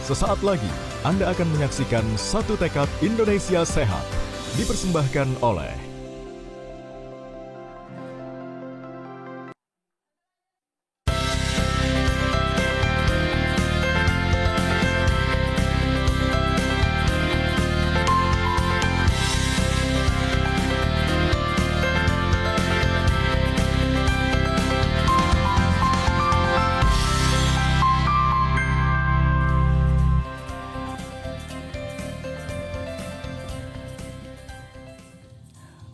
Sesaat lagi, Anda akan menyaksikan Satu Tekad Indonesia Sehat. Dipersembahkan oleh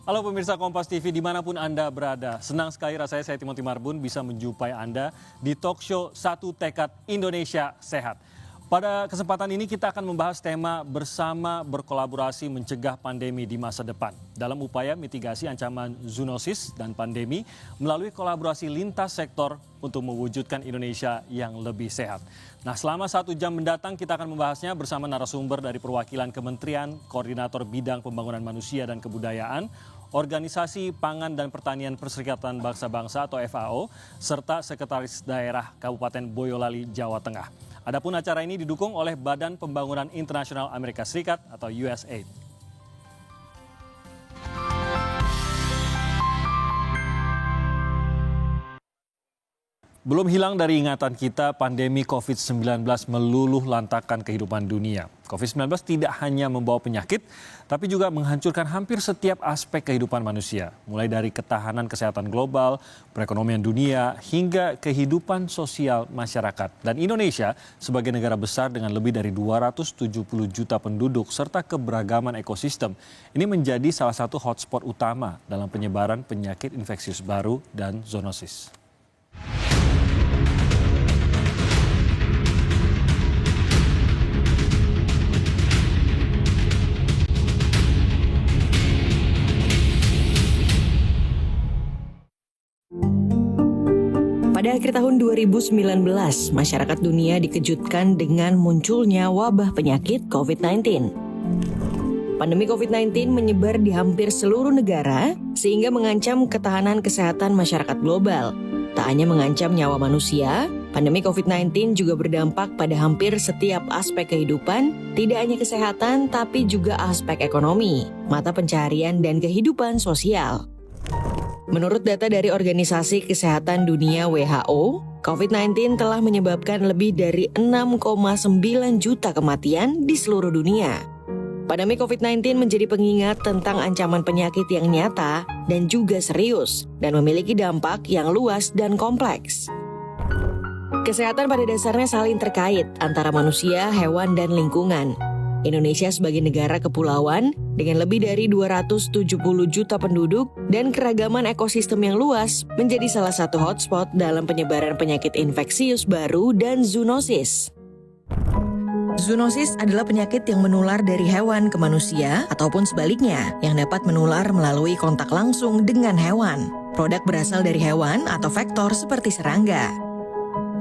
Halo pemirsa Kompas TV dimanapun Anda berada. Senang sekali rasanya saya Timothy Marbun bisa menjumpai Anda di talk show Satu Tekad Indonesia Sehat. Pada kesempatan ini kita akan membahas tema bersama berkolaborasi mencegah pandemi di masa depan. Dalam upaya mitigasi ancaman zoonosis dan pandemi melalui kolaborasi lintas sektor untuk mewujudkan Indonesia yang lebih sehat. Nah, selama 1 jam mendatang kita akan membahasnya bersama narasumber dari perwakilan Kementerian, Koordinator Bidang Pembangunan Manusia dan Kebudayaan, Organisasi Pangan dan Pertanian Perserikatan Bangsa-Bangsa atau FAO, serta Sekretaris Daerah Kabupaten Boyolali, Jawa Tengah. Adapun acara ini didukung oleh Badan Pembangunan Internasional Amerika Serikat atau USAID. Belum hilang dari ingatan kita, pandemi COVID-19 meluluh lantakkan kehidupan dunia. COVID-19 tidak hanya membawa penyakit, tapi juga menghancurkan hampir setiap aspek kehidupan manusia. Mulai dari ketahanan kesehatan global, perekonomian dunia, hingga kehidupan sosial masyarakat. Dan Indonesia sebagai negara besar dengan lebih dari 270 juta penduduk serta keberagaman ekosistem, ini menjadi salah satu hotspot utama dalam penyebaran penyakit infeksius baru dan zoonosis. Pada akhir tahun 2019, masyarakat dunia dikejutkan dengan munculnya wabah penyakit COVID-19. Pandemi COVID-19 menyebar di hampir seluruh negara sehingga mengancam ketahanan kesehatan masyarakat global. Tak hanya mengancam nyawa manusia, pandemi COVID-19 juga berdampak pada hampir setiap aspek kehidupan, tidak hanya kesehatan tapi juga aspek ekonomi, mata pencaharian dan kehidupan sosial. Menurut data dari Organisasi Kesehatan Dunia WHO, COVID-19 telah menyebabkan lebih dari 6,9 juta kematian di seluruh dunia. Pandemi COVID-19 menjadi pengingat tentang ancaman penyakit yang nyata dan juga serius, dan memiliki dampak yang luas dan kompleks. Kesehatan pada dasarnya saling terkait antara manusia, hewan, dan lingkungan. Indonesia sebagai negara kepulauan dengan lebih dari 270 juta penduduk dan keragaman ekosistem yang luas menjadi salah satu hotspot dalam penyebaran penyakit infeksius baru dan zoonosis. Zoonosis adalah penyakit yang menular dari hewan ke manusia ataupun sebaliknya yang dapat menular melalui kontak langsung dengan hewan. Produk berasal dari hewan atau vektor seperti serangga.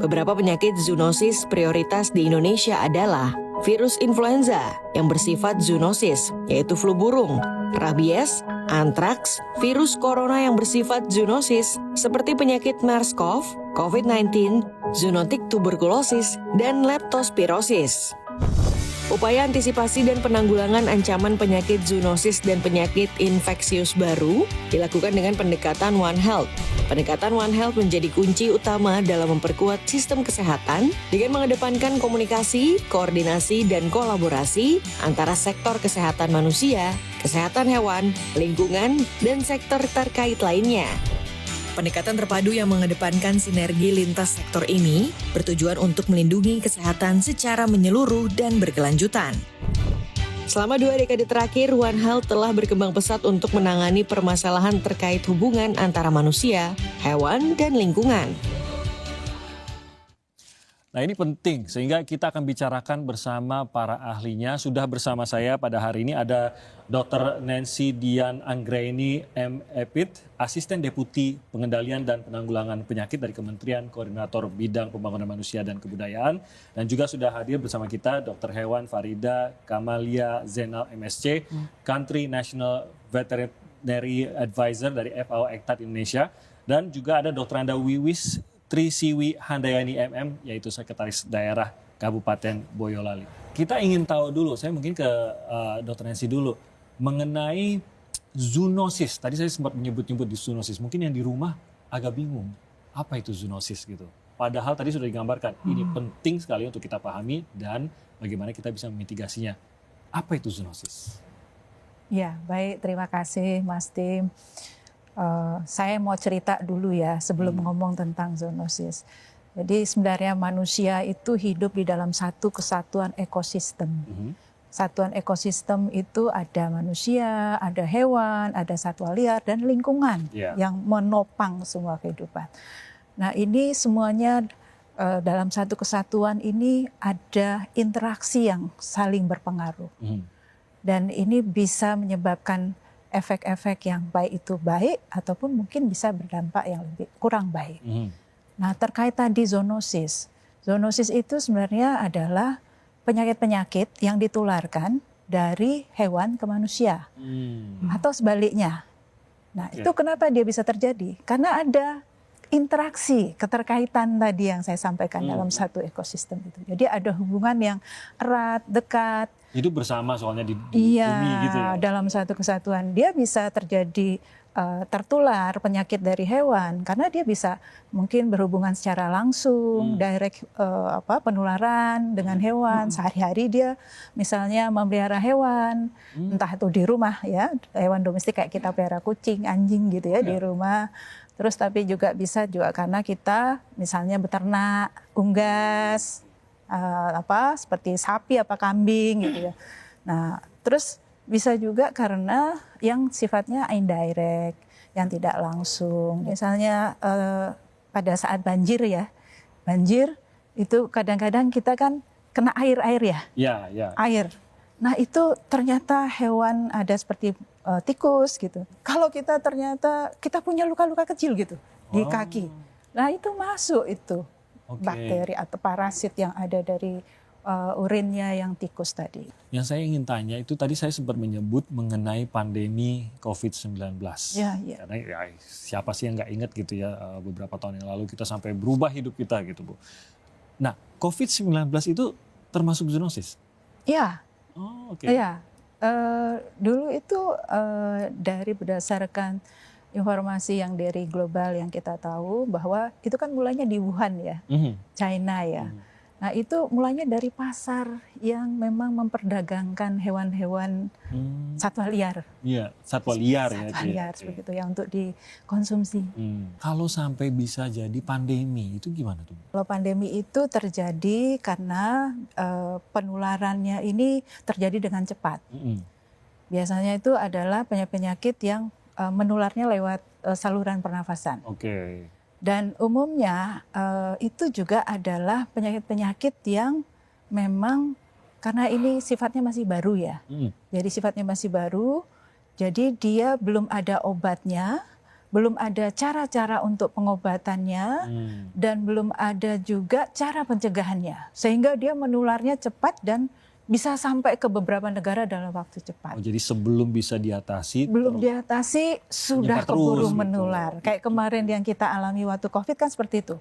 Beberapa penyakit zoonosis prioritas di Indonesia adalah virus influenza yang bersifat zoonosis, yaitu flu burung, rabies, antraks, virus corona yang bersifat zoonosis seperti penyakit MERS-CoV, COVID-19, zoonotik tuberkulosis, dan leptospirosis. Upaya antisipasi dan penanggulangan ancaman penyakit zoonosis dan penyakit infeksius baru dilakukan dengan pendekatan One Health. Pendekatan One Health menjadi kunci utama dalam memperkuat sistem kesehatan dengan mengedepankan komunikasi, koordinasi, dan kolaborasi antara sektor kesehatan manusia, kesehatan hewan, lingkungan, dan sektor terkait lainnya. Pendekatan terpadu yang mengedepankan sinergi lintas sektor ini bertujuan untuk melindungi kesehatan secara menyeluruh dan berkelanjutan. Selama 2 dekade terakhir, One Health telah berkembang pesat untuk menangani permasalahan terkait hubungan antara manusia, hewan, dan lingkungan. Nah, ini penting sehingga kita akan bicarakan bersama para ahlinya. Sudah bersama saya pada hari ini ada Dr. Nancy Dian Anggraini M.Epit, Asisten Deputi Pengendalian dan Penanggulangan Penyakit dari Kementerian Koordinator Bidang Pembangunan Manusia dan Kebudayaan. Dan juga sudah hadir bersama kita Dr. Hewan Farida Kamalia Zainal MSc, Country National Veterinary Advisor dari FAO Ektat Indonesia. Dan juga ada Dr. Anda Wiwis Trisiwi Handayani MM, yaitu Sekretaris Daerah Kabupaten Boyolali. Kita ingin tahu dulu, saya mungkin ke Dr. Nancy dulu, mengenai zoonosis. Tadi saya sempat menyebut-nyebut di zoonosis. Mungkin yang di rumah agak bingung, apa itu zoonosis gitu. Padahal tadi sudah digambarkan, ini penting sekali untuk kita pahami dan bagaimana kita bisa memitigasinya. Apa itu zoonosis? Ya, baik. Terima kasih Mas Tim. Saya mau cerita dulu ya sebelum ngomong tentang zoonosis. Jadi sebenarnya manusia itu hidup di dalam satu kesatuan ekosistem. Satuan ekosistem itu ada manusia, ada hewan, ada satwa liar, dan lingkungan yang menopang semua kehidupan. Nah ini semuanya dalam satu kesatuan ini ada interaksi yang saling berpengaruh. Dan ini bisa menyebabkan efek-efek yang baik itu baik ataupun mungkin bisa berdampak yang lebih kurang baik. Nah terkait tadi zoonosis. Zoonosis itu sebenarnya adalah penyakit-penyakit yang ditularkan dari hewan ke manusia atau sebaliknya. Nah itu kenapa dia bisa terjadi? Karena ada interaksi, keterkaitan tadi yang saya sampaikan dalam satu ekosistem itu. Jadi ada hubungan yang erat, dekat. Hidup bersama soalnya di bumi gitu ya. Dalam satu kesatuan dia bisa terjadi tertular penyakit dari hewan karena dia bisa mungkin berhubungan secara langsung, direct penularan dengan hewan. Sehari-hari dia misalnya memelihara hewan, entah itu di rumah ya, hewan domestik kayak kita pelihara kucing, anjing gitu ya di rumah. Terus tapi juga bisa juga karena kita misalnya beternak, unggas, seperti sapi apa kambing gitu ya. Nah terus bisa juga karena yang sifatnya indirect, yang tidak langsung. Misalnya pada saat banjir ya, banjir itu kadang-kadang kita kan kena air ya. Air. Nah itu ternyata hewan ada seperti tikus gitu. Kalau kita ternyata kita punya luka-luka kecil gitu di kaki. Nah itu masuk itu bakteri atau parasit yang ada dari urinnya yang tikus tadi. Yang saya ingin tanya itu tadi saya sempat menyebut mengenai pandemi COVID-19. Karena siapa sih yang nggak ingat gitu ya beberapa tahun yang lalu kita sampai berubah hidup kita gitu Bu. Nah COVID-19 itu termasuk zoonosis? Iya. Oh, Iya. Dulu itu dari berdasarkan informasi yang dari global yang kita tahu bahwa itu kan mulanya di Wuhan ya, China ya. Nah itu mulanya dari pasar yang memang memperdagangkan hewan-hewan satwa liar. Iya, satwa liar ya. Satwa liar seperti itu yang untuk dikonsumsi. Kalau sampai bisa jadi pandemi itu gimana tuh? Kalau pandemi itu terjadi karena penularannya ini terjadi dengan cepat. Biasanya itu adalah penyakit yang menularnya lewat saluran pernafasan. Dan umumnya itu juga adalah penyakit-penyakit yang memang karena ini sifatnya masih baru ya. Jadi sifatnya masih baru, jadi dia belum ada obatnya, belum ada cara-cara untuk pengobatannya, dan belum ada juga cara pencegahannya. Sehingga dia menularnya cepat dan bisa sampai ke beberapa negara dalam waktu cepat. Jadi sebelum bisa diatasi, sudah keburu menular. Kayak kemarin yang kita alami waktu COVID kan seperti itu.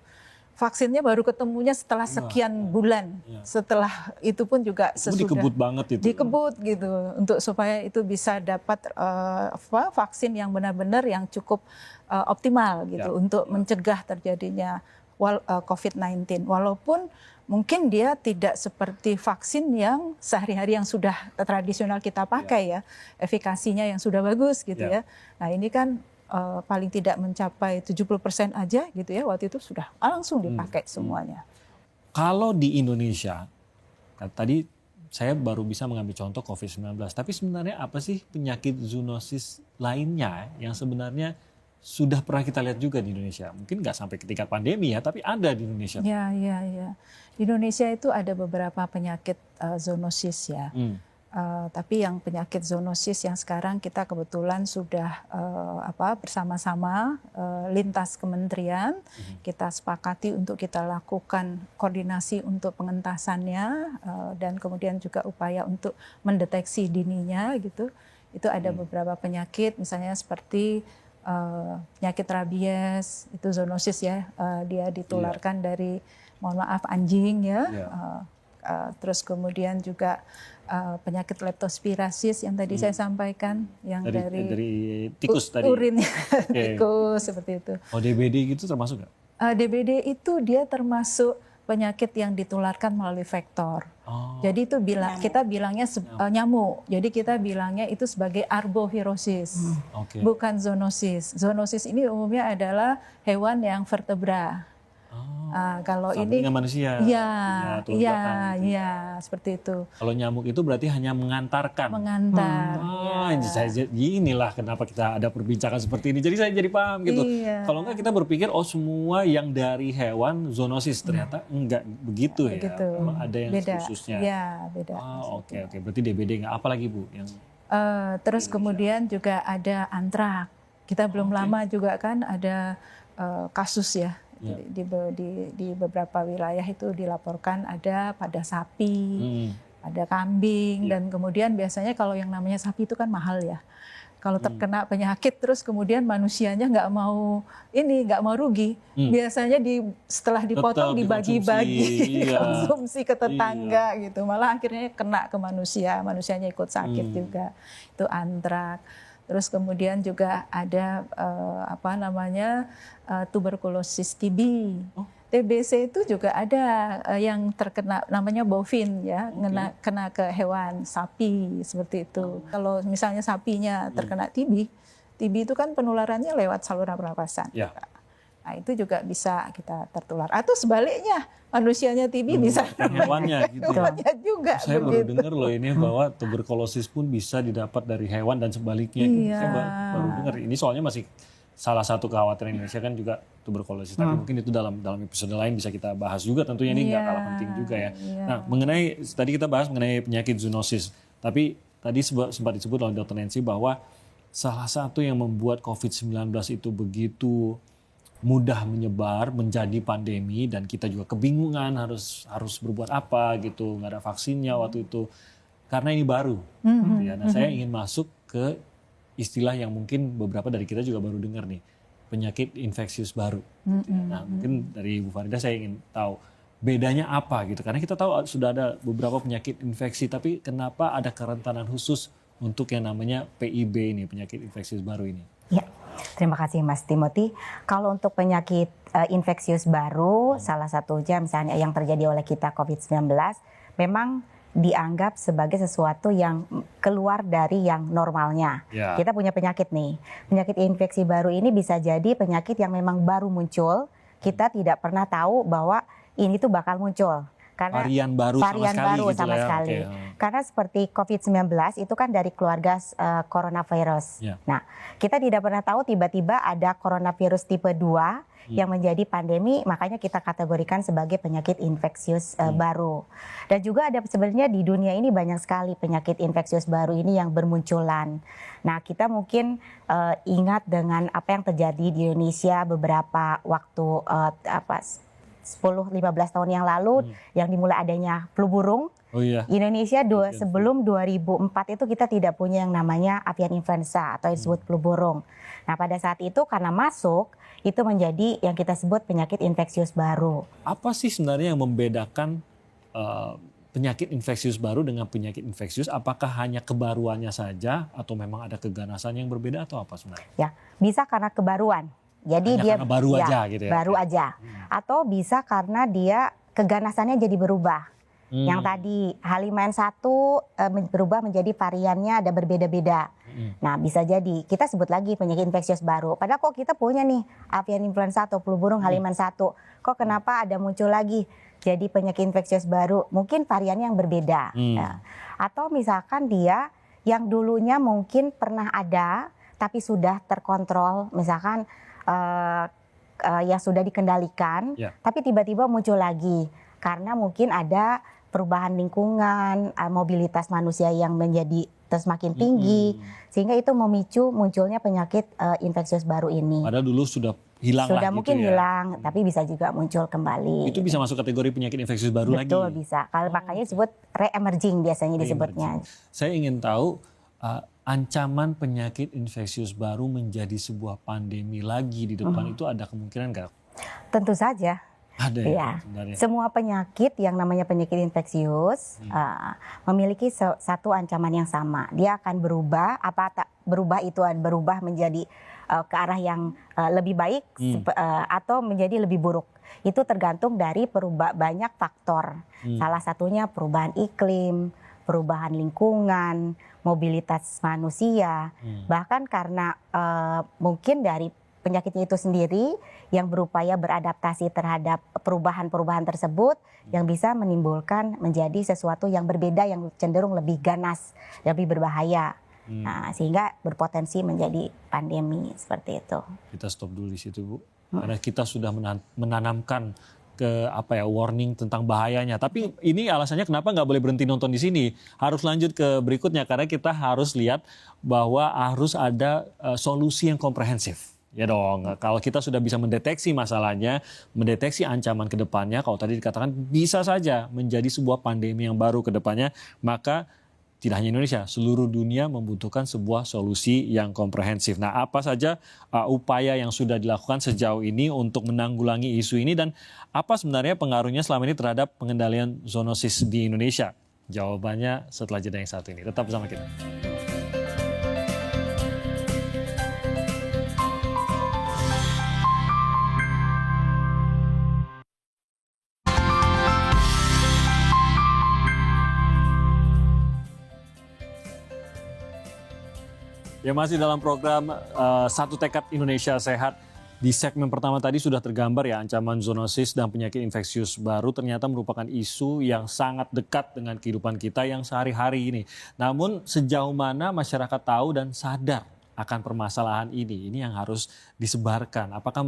Vaksinnya baru ketemunya setelah sekian bulan. Setelah itu pun juga sesudah dikebut banget itu. Dikebut gitu untuk supaya itu bisa dapat vaksin yang benar-benar yang cukup optimal gitu untuk mencegah terjadinya COVID-19. Walaupun mungkin dia tidak seperti vaksin yang sehari-hari yang sudah tradisional kita pakai ya, efikasinya yang sudah bagus gitu ya. Nah ini kan paling tidak mencapai 70% aja gitu ya, waktu itu sudah langsung dipakai semuanya. Kalau di Indonesia, tadi saya baru bisa mengambil contoh COVID-19, tapi sebenarnya apa sih penyakit zoonosis lainnya yang sebenarnya sudah pernah kita lihat juga di Indonesia? Mungkin nggak sampai ke tingkat pandemi ya, tapi ada di Indonesia. Ya. Di Indonesia itu ada beberapa penyakit zoonosis ya. Tapi yang penyakit zoonosis yang sekarang kita kebetulan sudah bersama-sama lintas kementerian kita sepakati untuk kita lakukan koordinasi untuk pengentasannya dan kemudian juga upaya untuk mendeteksi dininya gitu. Itu ada beberapa penyakit misalnya seperti penyakit rabies, itu zoonosis ya, dia ditularkan dari, mohon maaf, anjing ya, terus kemudian juga penyakit leptospirosis yang tadi saya sampaikan, yang dari tikus tadi. Urinnya tikus seperti itu. Oh, DBD gitu termasuk nggak? DBD itu dia termasuk penyakit yang ditularkan melalui vektor. Jadi itu kita bilangnya nyamuk. Jadi kita bilangnya itu sebagai arbovirosis, bukan zoonosis. Zoonosis ini umumnya adalah hewan yang vertebra. Kalau ini dengan manusia. Iya, seperti itu. Kalau nyamuk itu berarti hanya mengantarkan. Inilah kenapa kita ada perbincangan seperti ini. Jadi saya jadi paham gitu. Iya. Kalau enggak kita berpikir semua yang dari hewan zoonosis, ternyata enggak begitu ya. Begitu. Ada yang beda. khususnya. Iya, beda. Oke. Berarti DBD enggak, apa lagi Bu yang terus kemudian juga ada antrak. Kita belum lama juga kan ada kasus ya. Di beberapa wilayah itu dilaporkan ada pada sapi, ada kambing, dan kemudian biasanya kalau yang namanya sapi itu kan mahal ya. Kalau terkena penyakit terus kemudian manusianya nggak mau rugi, biasanya setelah dipotong dibagi-bagi, konsumsi ke tetangga gitu, malah akhirnya kena ke manusianya ikut sakit juga. Itu antrak. Terus kemudian juga ada tuberkulosis TB. TBC itu juga ada yang terkena namanya bovin ya, kena ke hewan sapi seperti itu. Kalau misalnya sapinya terkena TB itu kan penularannya lewat saluran pernapasan. Nah, itu juga bisa kita tertular. Atau sebaliknya, manusianya TB bisa hewannya gitu. Hewannya juga. Saya baru dengar loh ini bahwa tuberkulosis pun bisa didapat dari hewan dan sebaliknya. Iya. Saya baru dengar. Ini soalnya masih salah satu kekhawatiran Indonesia kan juga tuberkulosis. Tapi mungkin itu dalam episode lain bisa kita bahas juga. Tentunya ini nggak kalah penting juga ya. Nah, tadi kita bahas mengenai penyakit zoonosis. Tapi tadi sempat disebut oleh Dr. Nancy bahwa salah satu yang membuat COVID-19 itu begitu mudah menyebar menjadi pandemi dan kita juga kebingungan harus berbuat apa gitu, nggak ada vaksinnya waktu itu karena ini baru. Gitu ya. Nah, saya ingin masuk ke istilah yang mungkin beberapa dari kita juga baru dengar nih, penyakit infeksius baru. Gitu ya. Nah, mungkin dari Bu Farida saya ingin tahu bedanya apa gitu, karena kita tahu sudah ada beberapa penyakit infeksi, tapi kenapa ada kerentanan khusus untuk yang namanya PIB ini, penyakit infeksius baru ini? Ya. Terima kasih Mas Timothy. Kalau untuk penyakit infeksius baru, salah satunya misalnya yang terjadi oleh kita COVID-19, memang dianggap sebagai sesuatu yang keluar dari yang normalnya. Kita punya penyakit nih. Penyakit infeksi baru ini bisa jadi penyakit yang memang baru muncul. Kita tidak pernah tahu bahwa ini tuh bakal muncul. Karena varian baru sama sekali. Karena seperti COVID-19 itu kan dari keluarga coronavirus. Nah, kita tidak pernah tahu tiba-tiba ada coronavirus tipe 2 yang menjadi pandemi, makanya kita kategorikan sebagai penyakit infeksius baru. Dan juga ada sebenarnya di dunia ini banyak sekali penyakit infeksius baru ini yang bermunculan. Nah, kita mungkin ingat dengan apa yang terjadi di Indonesia beberapa waktu 10-15 tahun yang lalu yang dimulai adanya flu burung. Indonesia sebelum 2004 itu kita tidak punya yang namanya avian influenza atau yang disebut flu burung. Nah, pada saat itu karena masuk itu menjadi yang kita sebut penyakit infeksius baru. Apa sih sebenarnya yang membedakan penyakit infeksius baru dengan penyakit infeksius? Apakah hanya kebaruannya saja atau memang ada keganasan yang berbeda atau apa sebenarnya? Ya, bisa karena kebaruan. Jadi dia baru aja gitu ya. Baru aja. Atau bisa karena dia keganasannya jadi berubah. Yang tadi H5N1 berubah menjadi variannya ada berbeda-beda. Nah, bisa jadi kita sebut lagi penyakit infeksius baru. Padahal kok kita punya nih avian influenza atau flu burung H5N1. Kok kenapa ada muncul lagi jadi penyakit infeksius baru? Mungkin variannya yang berbeda. Ya. Atau misalkan dia yang dulunya mungkin pernah ada tapi sudah terkontrol, misalkan yang sudah dikendalikan, tapi tiba-tiba muncul lagi karena mungkin ada perubahan lingkungan, mobilitas manusia yang menjadi semakin tinggi, sehingga itu memicu munculnya penyakit infeksius baru ini. Padahal dulu sudah hilang sudah lah mungkin gitu ya. hilang, tapi bisa juga muncul kembali. Itu bisa masuk kategori penyakit infeksius baru lagi? Betul, bisa. Kalau makanya disebut re-emerging biasanya disebutnya. Saya ingin tahu ancaman penyakit infeksius baru menjadi sebuah pandemi lagi di depan itu ada kemungkinan nggak? Tentu saja. Ada Ya, sebenarnya. semua penyakit yang namanya penyakit infeksius memiliki satu ancaman yang sama. Dia akan berubah, berubah itu berubah menjadi ke arah yang lebih baik atau menjadi lebih buruk. Itu tergantung dari banyak faktor. Salah satunya perubahan iklim, perubahan lingkungan, mobilitas manusia, bahkan karena mungkin dari penyakitnya itu sendiri yang berupaya beradaptasi terhadap perubahan-perubahan tersebut yang bisa menimbulkan menjadi sesuatu yang berbeda, yang cenderung lebih ganas, lebih berbahaya. Nah, sehingga berpotensi menjadi pandemi seperti itu. Kita stop dulu di situ, Bu. Karena kita sudah menanamkan ke warning tentang bahayanya. Tapi ini alasannya kenapa nggak boleh berhenti nonton di sini. Harus lanjut ke berikutnya karena kita harus lihat bahwa harus ada solusi yang komprehensif. Ya dong, kalau kita sudah bisa mendeteksi masalahnya, mendeteksi ancaman ke depannya, kalau tadi dikatakan bisa saja menjadi sebuah pandemi yang baru ke depannya, maka tidak hanya Indonesia, seluruh dunia membutuhkan sebuah solusi yang komprehensif. Nah, apa saja upaya yang sudah dilakukan sejauh ini untuk menanggulangi isu ini dan apa sebenarnya pengaruhnya selama ini terhadap pengendalian zoonosis di Indonesia? Jawabannya setelah jeda yang satu ini. Tetap bersama kita. Ya, masih dalam program Satu Tekad Indonesia Sehat. Di segmen pertama tadi sudah tergambar ya ancaman zoonosis dan penyakit infeksius baru ternyata merupakan isu yang sangat dekat dengan kehidupan kita yang sehari-hari ini. Namun sejauh mana masyarakat tahu dan sadar akan permasalahan ini yang harus disebarkan. Apakah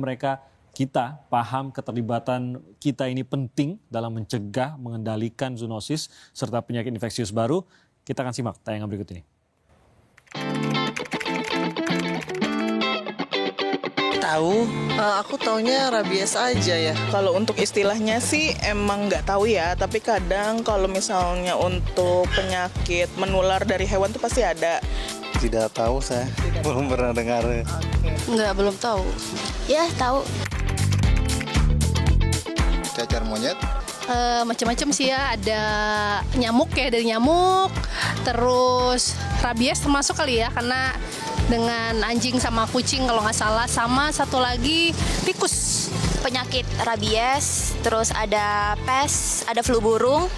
kita paham keterlibatan kita ini penting dalam mencegah, mengendalikan zoonosis serta penyakit infeksius baru? Kita akan simak tayangan berikut ini. Tahu, aku taunya rabies aja ya. Kalau untuk istilahnya sih emang nggak tahu ya, tapi kadang kalau misalnya untuk penyakit menular dari hewan tuh pasti ada. Tidak tahu saya, belum pernah dengar. Enggak, belum tahu. Ya, tahu. Cacar monyet? Macam-macam sih ya, ada nyamuk ya, dari nyamuk, terus rabies termasuk kali ya, karena dengan anjing sama kucing kalau nggak salah, sama satu lagi tikus. Penyakit rabies, terus ada pes, ada flu burung.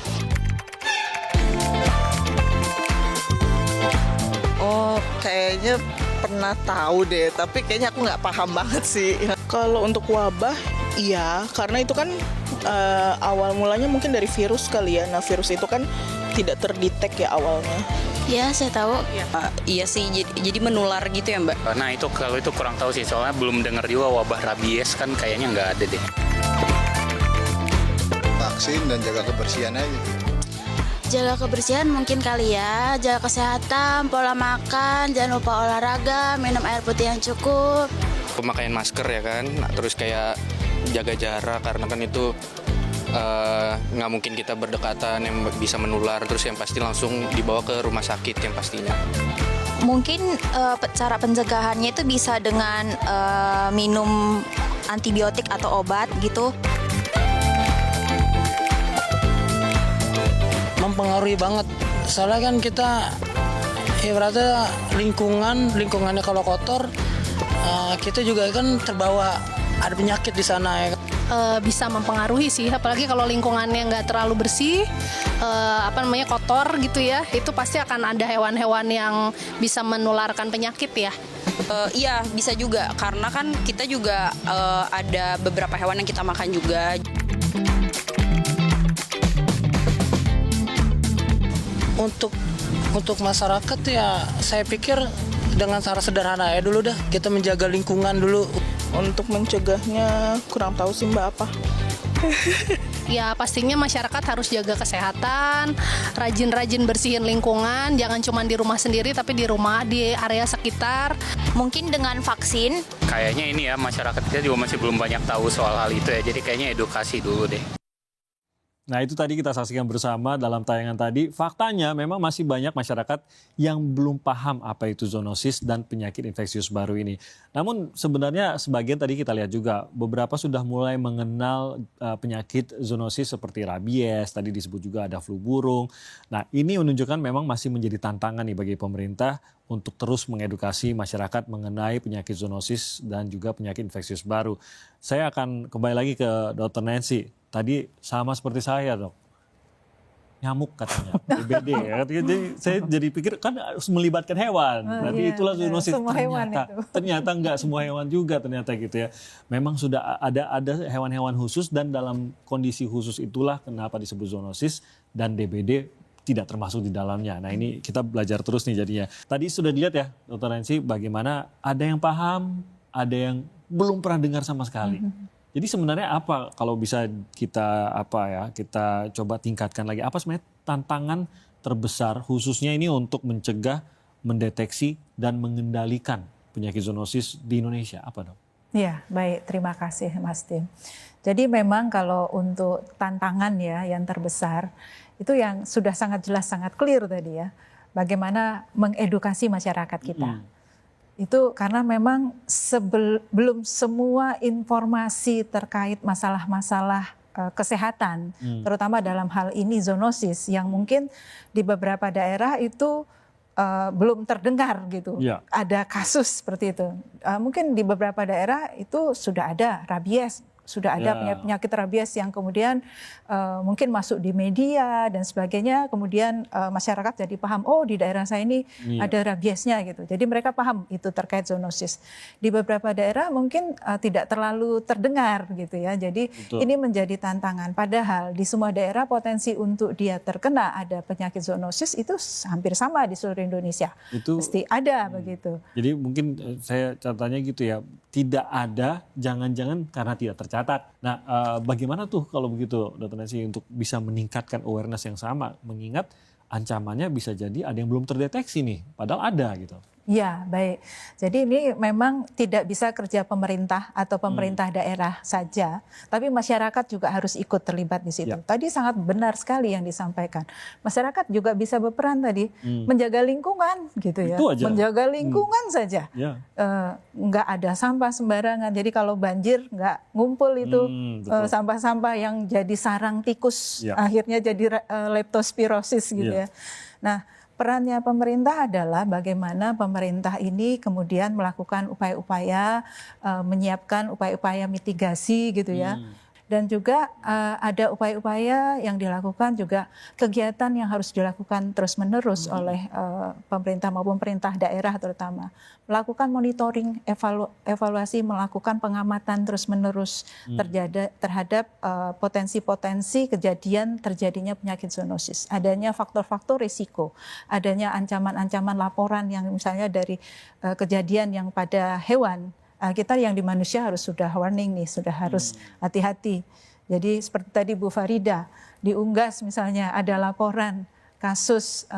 Oh, kayaknya pernah tahu deh, tapi kayaknya aku nggak paham banget sih. Kalau untuk wabah, iya, karena itu kan awal mulanya mungkin dari virus kali ya. Nah, virus itu kan tidak terdetek ya awalnya. Ya, saya tahu. Iya sih, jadi menular gitu ya Mbak? Nah itu kalau itu kurang tahu sih, soalnya belum dengar juga wabah rabies kan kayaknya nggak ada deh. Vaksin dan jaga kebersihan aja. Jaga kebersihan mungkin kali ya, jaga kesehatan, pola makan, jangan lupa olahraga, minum air putih yang cukup. Pemakaian masker ya kan, terus kayak jaga jarak karena kan itu nggak mungkin kita berdekatan yang bisa menular, terus yang pasti langsung dibawa ke rumah sakit yang pastinya. Mungkin cara pencegahannya itu bisa dengan minum antibiotik atau obat gitu. Mempengaruhi banget, soalnya kan kita ibaratnya lingkungannya kalau kotor, kita juga kan terbawa ada penyakit di sana ya. Bisa mempengaruhi sih, apalagi kalau lingkungannya nggak terlalu bersih, kotor gitu ya, itu pasti akan ada hewan-hewan yang bisa menularkan penyakit ya. Iya, bisa juga, karena kan kita juga ada beberapa hewan yang kita makan juga. Untuk masyarakat ya, saya pikir dengan cara sederhana ya dulu dah, kita menjaga lingkungan dulu. Untuk mencegahnya kurang tahu sih Mbak apa. Ya pastinya masyarakat harus jaga kesehatan, rajin-rajin bersihin lingkungan, jangan cuma di rumah sendiri tapi di area sekitar. Mungkin dengan vaksin. Kayaknya ini ya masyarakat kita juga masih belum banyak tahu soal hal itu ya, jadi kayaknya edukasi dulu deh. Nah itu tadi kita saksikan bersama dalam tayangan tadi. Faktanya memang masih banyak masyarakat yang belum paham apa itu zoonosis dan penyakit infeksius baru ini. Namun sebenarnya sebagian tadi kita lihat juga beberapa sudah mulai mengenal penyakit zoonosis seperti rabies. Tadi disebut juga ada flu burung. Nah ini menunjukkan memang masih menjadi tantangan nih bagi pemerintah untuk terus mengedukasi masyarakat mengenai penyakit zoonosis dan juga penyakit infeksius baru. Saya akan kembali lagi ke Dr. Nancy. Tadi sama seperti saya, Dok. Nyamuk katanya, DBD ya. Jadi saya jadi pikir kan harus melibatkan hewan. Berarti itulah zoonosis. Ternyata enggak semua hewan juga ternyata gitu ya. Memang sudah ada hewan-hewan khusus dan dalam kondisi khusus itulah kenapa disebut zoonosis dan DBD tidak termasuk di dalamnya. Nah ini kita belajar terus nih jadinya. Tadi sudah dilihat ya Dr. Nancy bagaimana ada yang paham, ada yang belum pernah dengar sama sekali. Jadi sebenarnya apa kalau bisa kita kita coba tingkatkan lagi, apa sebenarnya tantangan terbesar khususnya ini untuk mencegah, mendeteksi dan mengendalikan penyakit zoonosis di Indonesia, apa dok? Ya baik, terima kasih Mas Tim. Jadi memang kalau untuk tantangan ya yang terbesar itu yang sudah sangat jelas, sangat clear tadi ya, bagaimana mengedukasi masyarakat kita. Itu karena memang belum semua informasi terkait masalah-masalah kesehatan, terutama dalam hal ini zoonosis yang mungkin di beberapa daerah itu belum terdengar gitu. Ada kasus seperti itu. Mungkin di beberapa daerah itu sudah ada rabies, sudah ada penyakit rabies yang kemudian mungkin masuk di media dan sebagainya, kemudian masyarakat jadi paham, oh di daerah saya ini ada rabiesnya gitu. Jadi mereka paham itu terkait zoonosis. Di beberapa daerah mungkin tidak terlalu terdengar gitu ya. Jadi ini menjadi tantangan. Padahal di semua daerah potensi untuk dia terkena ada penyakit zoonosis itu hampir sama di seluruh Indonesia. Itu pasti ada begitu. Jadi mungkin saya catatannya gitu ya, tidak ada, jangan-jangan karena tidak tercatat. Nah, bagaimana tuh kalau begitu, Dr. Nancy, untuk bisa meningkatkan awareness yang sama, mengingat ancamannya bisa jadi ada yang belum terdeteksi nih, padahal ada gitu. Ya, baik. Jadi ini memang tidak bisa kerja pemerintah atau pemerintah daerah saja, tapi masyarakat juga harus ikut terlibat di situ. Tadi sangat benar sekali yang disampaikan. Masyarakat juga bisa berperan tadi, menjaga lingkungan gitu ya. Menjaga lingkungan saja. Nggak ada sampah sembarangan. Jadi kalau banjir nggak ngumpul itu sampah-sampah yang jadi sarang tikus, akhirnya jadi leptospirosis gitu ya. Nah, perannya pemerintah adalah bagaimana pemerintah ini kemudian melakukan upaya-upaya, menyiapkan upaya-upaya mitigasi gitu ya. Dan juga ada upaya-upaya yang dilakukan juga kegiatan yang harus dilakukan terus-menerus oleh pemerintah maupun pemerintah daerah terutama. Melakukan monitoring, evaluasi, melakukan pengamatan terus-menerus terhadap potensi-potensi kejadian terjadinya penyakit zoonosis. Adanya faktor-faktor risiko, adanya ancaman-ancaman laporan yang misalnya dari kejadian yang pada hewan. Kita yang di manusia harus sudah warning nih, sudah harus hati-hati. Jadi seperti tadi Bu Farida, di Unggas misalnya ada laporan kasus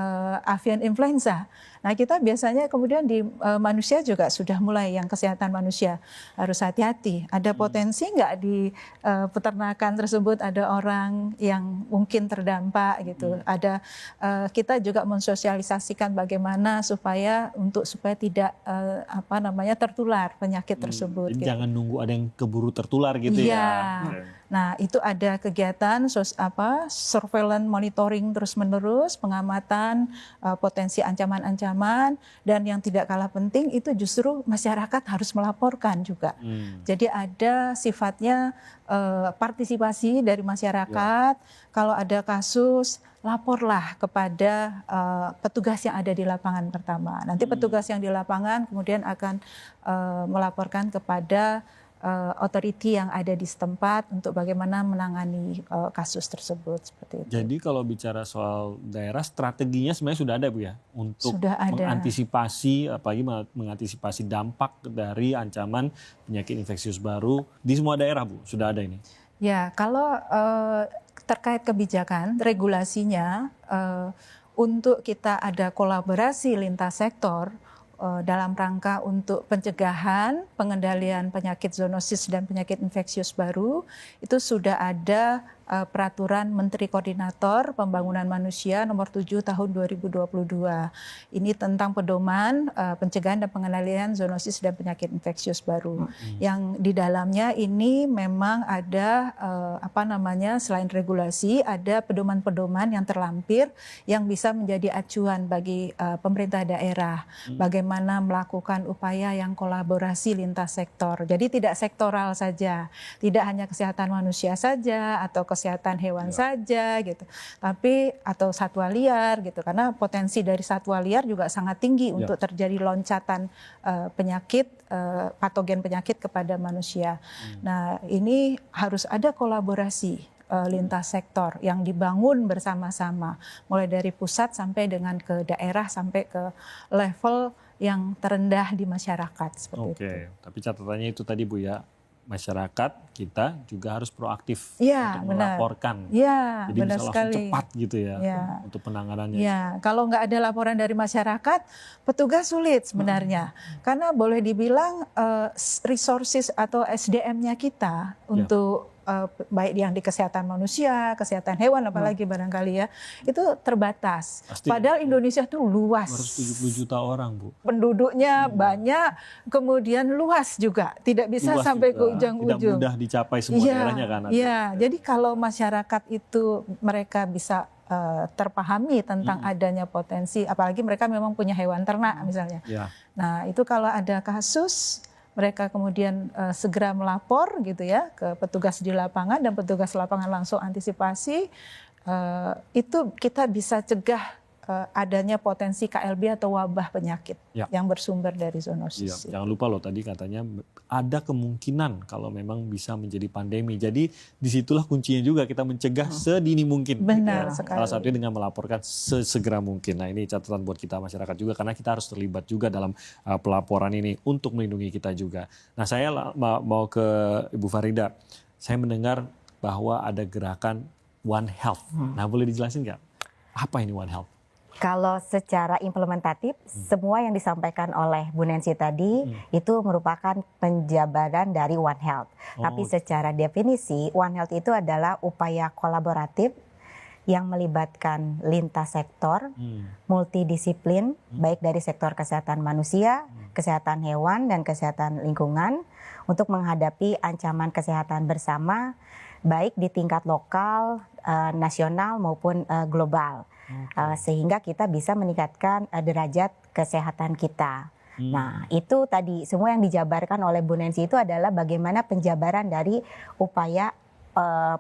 avian influenza. Nah kita biasanya kemudian di manusia juga sudah mulai yang kesehatan manusia harus hati-hati. Ada potensi nggak di peternakan tersebut ada orang yang mungkin terdampak gitu. Ada kita juga mensosialisasikan bagaimana supaya tidak tertular penyakit tersebut. Jadi gitu. Jangan nunggu ada yang keburu tertular gitu ya. Nah itu ada kegiatan surveillance monitoring terus-menerus, pengamatan potensi ancaman-ancaman, dan yang tidak kalah penting itu justru masyarakat harus melaporkan juga. Jadi ada sifatnya partisipasi dari masyarakat. Kalau ada kasus, laporlah kepada petugas yang ada di lapangan pertama. Nanti petugas yang di lapangan kemudian akan melaporkan kepada otoriti yang ada di setempat untuk bagaimana menangani kasus tersebut seperti itu. Jadi kalau bicara soal daerah, strateginya sebenarnya sudah ada Bu ya untuk mengantisipasi, apalagi mengantisipasi dampak dari ancaman penyakit infeksius baru di semua daerah Bu, sudah ada ini? Ya, kalau terkait kebijakan, regulasinya untuk kita ada kolaborasi lintas sektor dalam rangka untuk pencegahan, pengendalian penyakit zoonosis dan penyakit infeksius baru, itu sudah ada Peraturan Menteri Koordinator Pembangunan Manusia Nomor 7 Tahun 2022. Ini tentang pedoman pencegahan dan pengendalian zoonosis dan penyakit infeksius baru. Yang di dalamnya ini memang ada selain regulasi, ada pedoman-pedoman yang terlampir yang bisa menjadi acuan bagi pemerintah daerah. Bagaimana melakukan upaya yang kolaborasi lintas sektor. Jadi tidak sektoral saja, tidak hanya kesehatan manusia saja atau kesehatan hewan saja gitu, tapi atau satwa liar gitu, karena potensi dari satwa liar juga sangat tinggi untuk terjadi loncatan penyakit, patogen penyakit kepada manusia. Nah, ini harus ada kolaborasi lintas sektor yang dibangun bersama-sama, mulai dari pusat sampai dengan ke daerah sampai ke level yang terendah di masyarakat seperti itu. Tapi catatannya itu tadi Bu ya, masyarakat kita juga harus proaktif untuk benar. melaporkan. Jadi bisa langsung sekali. cepat gitu ya untuk penanganannya. Kalau nggak ada laporan dari masyarakat, petugas sulit sebenarnya. Karena boleh dibilang resources atau SDM-nya kita untuk baik yang di kesehatan manusia, kesehatan hewan apalagi barangkali ya, itu terbatas. Pasti. Padahal Indonesia tuh luas. 270 juta orang Bu. Penduduknya banyak, kemudian luas juga. Tidak bisa Luas sampai juga. ke ujung-ujung. Tidak mudah dicapai semua daerahnya kan. Jadi kalau masyarakat itu mereka bisa terpahami tentang adanya potensi, apalagi mereka memang punya hewan ternak misalnya. Nah itu kalau ada kasus, mereka kemudian segera melapor gitu ya ke petugas di lapangan dan petugas lapangan langsung antisipasi, itu kita bisa cegah adanya potensi KLB atau wabah penyakit yang bersumber dari zoonosis. Jangan lupa loh tadi katanya ada kemungkinan kalau memang bisa menjadi pandemi. Jadi disitulah kuncinya juga kita mencegah sedini mungkin. Benar sekali. Salah satunya dengan melaporkan sesegera mungkin. Nah ini catatan buat kita masyarakat juga karena kita harus terlibat juga dalam pelaporan ini untuk melindungi kita juga. Nah saya mau ke Ibu Farida. Saya mendengar bahwa ada gerakan One Health. Nah boleh dijelasin nggak? Apa ini One Health? Kalau secara implementatif, semua yang disampaikan oleh Bu Nancy tadi itu merupakan penjabaran dari One Health. Tapi secara definisi, One Health itu adalah upaya kolaboratif yang melibatkan lintas sektor, multidisiplin, baik dari sektor kesehatan manusia, kesehatan hewan, dan kesehatan lingkungan, untuk menghadapi ancaman kesehatan bersama, baik di tingkat lokal, nasional, maupun global. Sehingga kita bisa meningkatkan derajat kesehatan kita. Nah itu tadi semua yang dijabarkan oleh Bu Nancy itu adalah bagaimana penjabaran dari upaya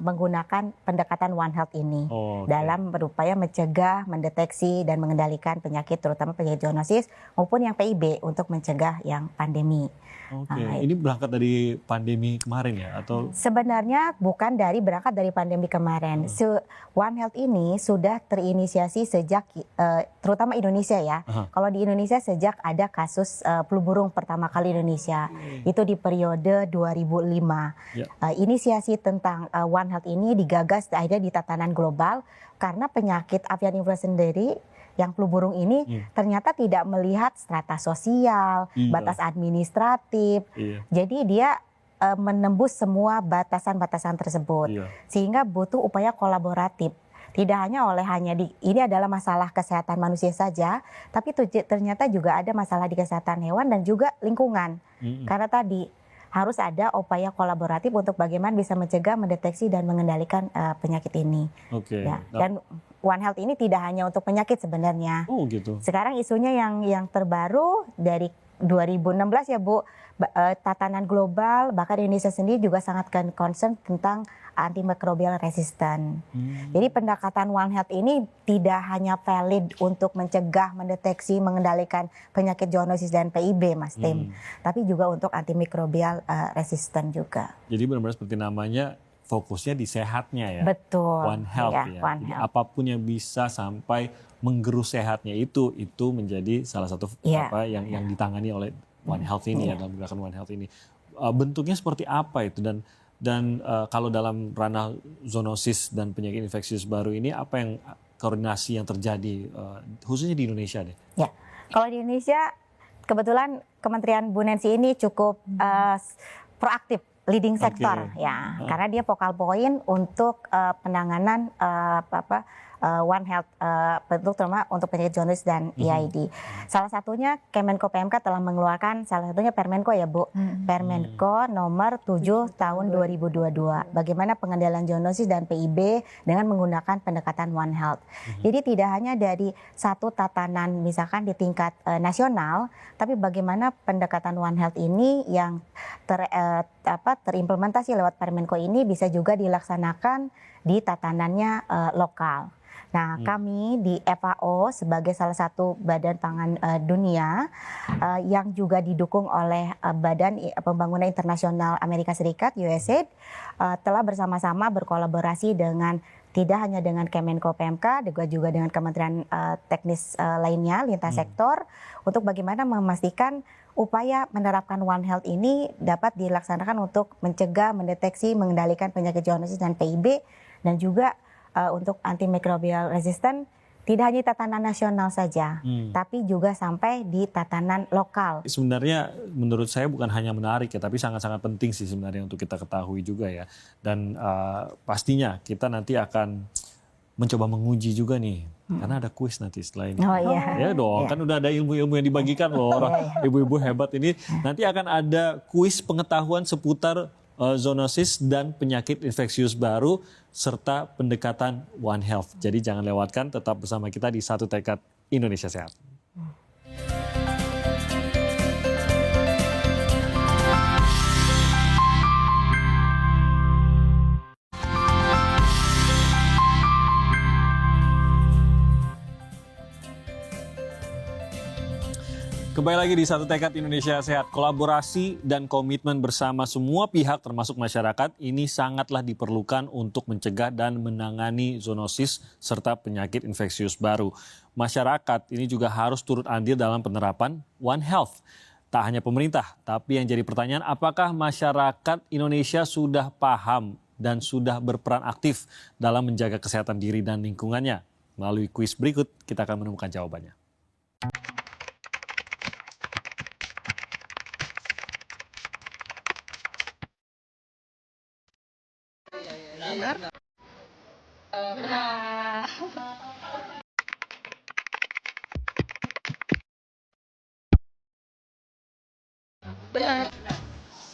menggunakan pendekatan One Health ini dalam berupaya mencegah, mendeteksi, dan mengendalikan penyakit, terutama penyakit zoonosis maupun yang PIB untuk mencegah yang pandemi. Ini berangkat dari pandemi kemarin ya atau? Sebenarnya bukan berangkat dari pandemi kemarin. One Health ini sudah terinisiasi sejak terutama Indonesia ya. Kalau di Indonesia sejak ada kasus flu burung pertama kali Indonesia. Itu di periode 2005. Inisiasi tentang One Health ini digagas akhirnya di tatanan global karena penyakit avian influenza sendiri yang flu burung ini ternyata tidak melihat strata sosial, batas administratif. Jadi dia menembus semua batasan-batasan tersebut. Sehingga butuh upaya kolaboratif. Tidak hanya ini adalah masalah kesehatan manusia saja, tapi ternyata juga ada masalah di kesehatan hewan dan juga lingkungan. Karena tadi harus ada upaya kolaboratif untuk bagaimana bisa mencegah, mendeteksi, dan mengendalikan penyakit ini. Dan One Health ini tidak hanya untuk penyakit sebenarnya. Sekarang isunya yang terbaru dari 2016 ya Bu, tatanan global, bahkan Indonesia sendiri juga sangat concern tentang antimicrobial resistant. Jadi pendekatan One Health ini tidak hanya valid untuk mencegah, mendeteksi, mengendalikan penyakit zoonosis dan PIB, Mas Tim, tapi juga untuk antimicrobial resistant juga. Jadi benar-benar seperti namanya, fokusnya di sehatnya ya. Betul. One Health ya. One Jadi Health. apapun yang bisa sampai menggerus sehatnya itu menjadi salah satu yang ditangani oleh One Health ini ya, dalam gerakan One Health ini. Bentuknya seperti apa itu dan kalau dalam ranah zoonosis dan penyakit infeksius baru ini apa yang koordinasi yang terjadi khususnya di Indonesia deh? Ya, kalau di Indonesia kebetulan Kementerian Bu Nancy ini cukup proaktif leading sector ya, karena dia focal point untuk penanganan One Health terutama untuk penyakit jaundice dan EID. Salah satunya Kemenko PMK telah mengeluarkan salah satunya Permenko ya Bu, Permenko nomor 7 tahun 2022. Bagaimana pengendalian zoonosis dan PIB dengan menggunakan pendekatan One Health. Jadi tidak hanya dari satu tatanan misalkan di tingkat nasional, tapi bagaimana pendekatan One Health ini yang terimplementasi lewat Permenko ini bisa juga dilaksanakan di tatanannya lokal. Nah, kami di FAO sebagai salah satu badan pangan dunia yang juga didukung oleh Badan Pembangunan Internasional Amerika Serikat (USAID) telah bersama-sama berkolaborasi dengan tidak hanya dengan Kemenko PMK, juga dengan kementerian teknis lainnya lintas sektor untuk bagaimana memastikan upaya menerapkan One Health ini dapat dilaksanakan untuk mencegah, mendeteksi, mengendalikan penyakit zoonosis dan PIB dan juga untuk antimicrobial resistant tidak hanya tatanan nasional saja, tapi juga sampai di tatanan lokal. Sebenarnya menurut saya bukan hanya menarik ya, tapi sangat-sangat penting sih sebenarnya untuk kita ketahui juga ya. Dan pastinya kita nanti akan mencoba menguji juga nih, karena ada kuis nanti setelah ini. Oh iya. Ya dong, kan udah ada ilmu-ilmu yang dibagikan loh orang ibu-ibu hebat ini. Nanti akan ada kuis pengetahuan seputar zoonosis dan penyakit infeksius baru serta pendekatan One Health. Jadi jangan lewatkan, tetap bersama kita di Satu Tekad Indonesia Sehat. Kembali lagi di Satu Tekad Indonesia Sehat. Kolaborasi dan komitmen bersama semua pihak termasuk masyarakat ini sangatlah diperlukan untuk mencegah dan menangani zoonosis serta penyakit infeksius baru. Masyarakat ini juga harus turut andil dalam penerapan One Health. Tak hanya pemerintah, tapi yang jadi pertanyaan apakah masyarakat Indonesia sudah paham dan sudah berperan aktif dalam menjaga kesehatan diri dan lingkungannya? Melalui kuis berikut kita akan menemukan jawabannya. Benar.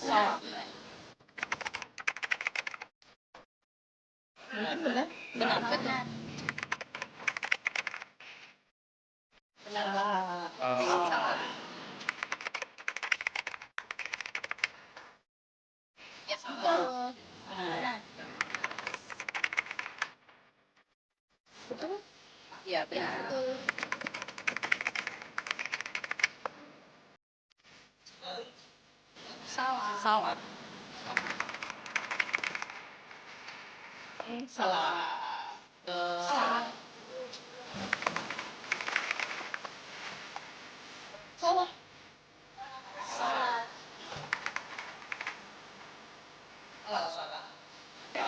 Salah. Benar. Benar. Benar. Salah. Salah. Ya, salah. Benar. Betul? Iya, benar. Betul. Salah. Salah. Salah. Salah. Salah. Salah.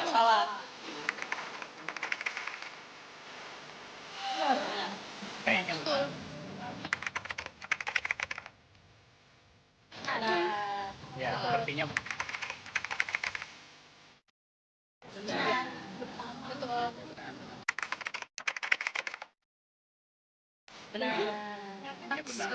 Salah. Kayaknya betul. Ya, sepertinya benar. Betul. Benar. Benar.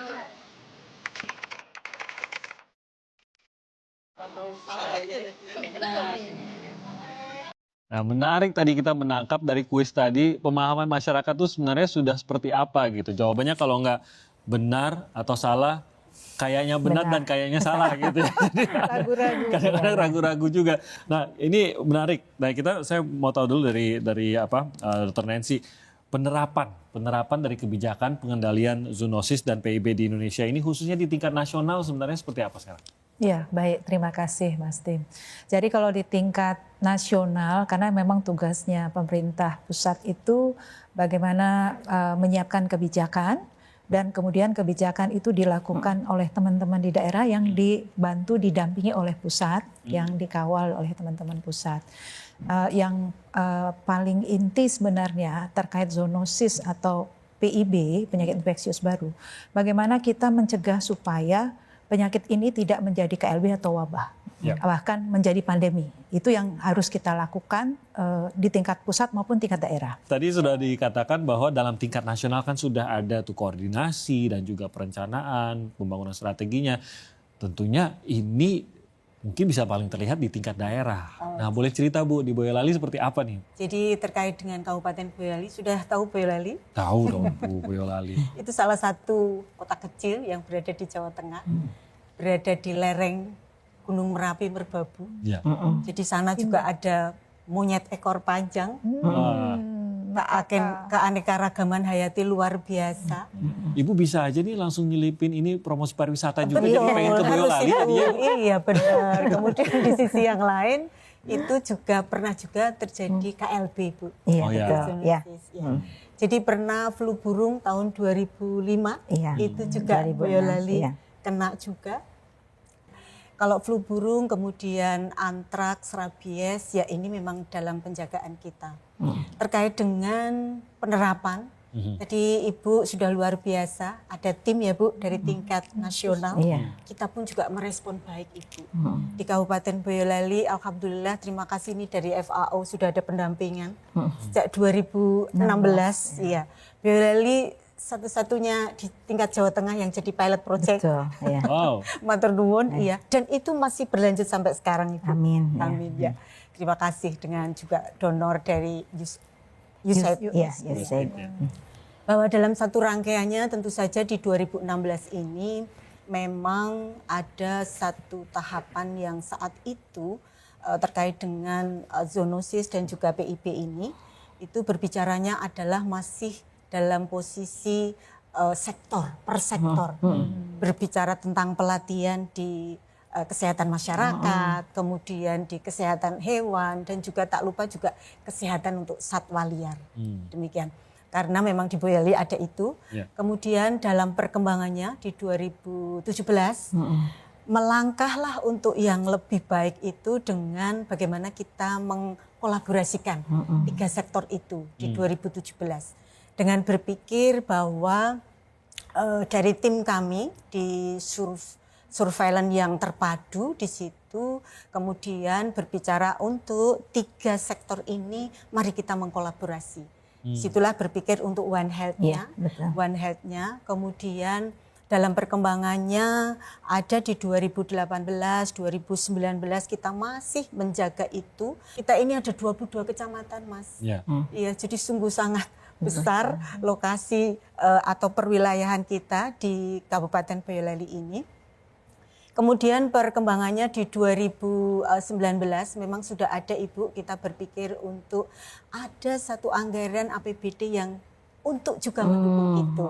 Nah, menarik tadi kita menangkap dari kuis tadi, pemahaman masyarakat itu sebenarnya sudah seperti apa gitu. Jawabannya kalau nggak benar atau salah, kayaknya benar dan kayaknya salah gitu. Ragu-ragu. Kadang-kadang ragu-ragu juga. Nah, ini menarik. Nah, saya mau tahu dulu dari Dr. Nancy, penerapan dari kebijakan pengendalian zoonosis dan PIB di Indonesia ini khususnya di tingkat nasional sebenarnya seperti apa sekarang? Ya, baik. Terima kasih, Mas Tim. Jadi kalau di tingkat nasional, karena memang tugasnya pemerintah pusat itu bagaimana menyiapkan kebijakan, dan kemudian kebijakan itu dilakukan oleh teman-teman di daerah yang dibantu, didampingi oleh pusat, yang dikawal oleh teman-teman pusat. Yang paling inti sebenarnya terkait zoonosis atau PIB, penyakit infeksius baru, bagaimana kita mencegah supaya penyakit ini tidak menjadi KLB atau wabah. bahkan menjadi pandemi. Itu yang harus kita lakukan di tingkat pusat maupun tingkat daerah. Tadi sudah dikatakan bahwa dalam tingkat nasional kan sudah ada tuh koordinasi dan juga perencanaan, pembangunan strateginya. Tentunya ini mungkin bisa paling terlihat di tingkat daerah. Nah, boleh cerita Bu, di Boyolali seperti apa nih? Jadi terkait dengan Kabupaten Boyolali, sudah tahu Boyolali? Tahu dong Bu, Boyolali. Itu salah satu kota kecil yang berada di Jawa Tengah, berada di lereng Gunung Merapi Merbabu. Ya. Jadi sana juga ada monyet ekor panjang. Keanekaragaman hayati luar biasa. Ibu bisa aja nih langsung nyelipin ini promosi pariwisata juga. Betul, Jadi pengen ke Boyolali. Iya benar. Kemudian di sisi yang lain itu juga pernah juga terjadi KLB, Bu. Iya, Oh, ya. betul. Ya. Jadi pernah flu burung tahun 2005, itu juga 2006, Boyolali iya. kena juga. Kalau flu burung, kemudian antraks, rabies, ya ini memang dalam penjagaan kita. Terkait dengan penerapan, tadi Ibu sudah luar biasa, ada tim ya Bu dari tingkat nasional. Kita pun juga merespon baik Ibu. Di Kabupaten Boyolali, alhamdulillah terima kasih ini dari FAO sudah ada pendampingan. Sejak 2016, ya. Boyolali satu-satunya di tingkat Jawa Tengah yang jadi pilot project. Betul, ya. Wow. Matur nuwun, iya. Dan itu masih berlanjut sampai sekarang Ibu. Amin. Amin ya. Terima kasih dengan juga donor dari USAID. Iya, USAID. Bahwa dalam satu rangkaiannya tentu saja di 2016 ini memang ada satu tahapan yang saat itu terkait dengan zoonosis dan juga PIB ini, itu berbicaranya adalah masih dalam posisi sektor per sektor. Berbicara tentang pelatihan di kesehatan masyarakat, kemudian di kesehatan hewan, dan juga tak lupa juga kesehatan untuk satwa liar. Demikian. Karena memang di Boyolali ada itu. Kemudian dalam perkembangannya di 2017, melangkahlah untuk yang lebih baik itu dengan bagaimana kita mengkolaborasikan tiga sektor itu di 2017. Dengan berpikir bahwa dari tim kami di surveillance yang terpadu di situ, kemudian berbicara untuk tiga sektor ini, mari kita mengkolaborasi. Situlah berpikir untuk One Health-nya, One Health-nya. Kemudian dalam perkembangannya ada di 2018, 2019 kita masih menjaga itu. Kita ini ada 22 kecamatan, Mas. Iya, jadi sungguh sangat besar lokasi atau perwilayahan kita di Kabupaten Boyolali ini. Kemudian perkembangannya di 2019 memang sudah ada Ibu, kita berpikir untuk ada satu anggaran APBD yang untuk juga mendukung itu.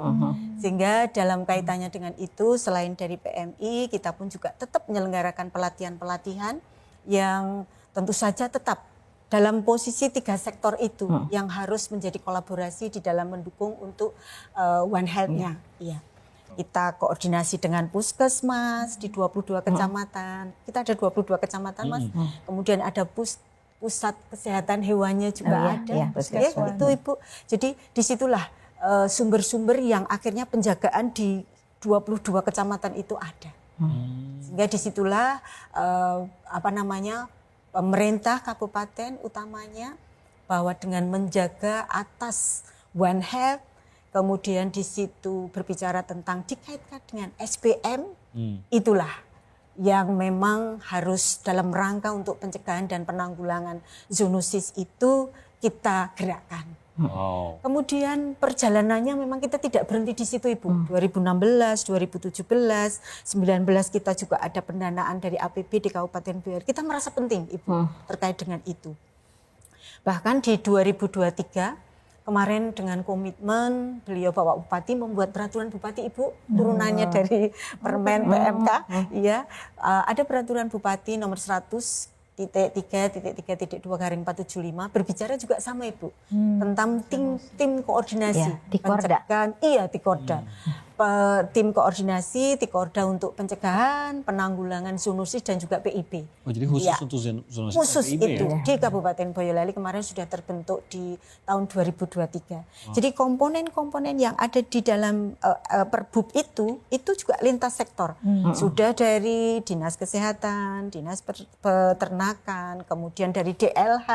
Sehingga dalam kaitannya dengan itu selain dari PMI kita pun juga tetap menyelenggarakan pelatihan-pelatihan yang tentu saja tetap dalam posisi tiga sektor itu yang harus menjadi kolaborasi di dalam mendukung untuk One Health-nya. Kita koordinasi dengan puskesmas di 22 kecamatan. Kita ada 22 kecamatan, Mas. Kemudian ada pusat kesehatan hewannya juga ada. Itu Ibu. Jadi disitulah sumber-sumber yang akhirnya penjagaan di 22 kecamatan itu ada. Sehingga disitulah pemerintah kabupaten utamanya bahwa dengan menjaga atas One Health, kemudian di situ berbicara tentang dikaitkan dengan SPM, itulah yang memang harus dalam rangka untuk pencegahan dan penanggulangan zoonosis itu kita gerakkan. Kemudian perjalanannya memang kita tidak berhenti di situ Ibu. 2016, 2017, 19 kita juga ada pendanaan dari APB di Kabupaten Boyolali. Kita merasa penting Ibu terkait dengan itu. Bahkan di 2023 kemarin dengan komitmen beliau Bapak Bupati membuat peraturan Bupati Ibu, turunannya dari Permen PMK, ada peraturan Bupati nomor 100.3.3.2/475 berbicara juga sama Ibu tentang tim koordinasi Tikorda. Tikorda, tim koordinasi, Tikorda untuk pencegahan, penanggulangan zoonosis dan juga PIB. Oh, jadi khusus Ya, untuk zoonosis khusus PIB itu ya? di Kabupaten Boyolali kemarin sudah terbentuk di tahun 2023. Jadi komponen-komponen yang ada di dalam Perbub itu juga lintas sektor. Sudah dari Dinas Kesehatan, Dinas Peternakan, kemudian dari DLH,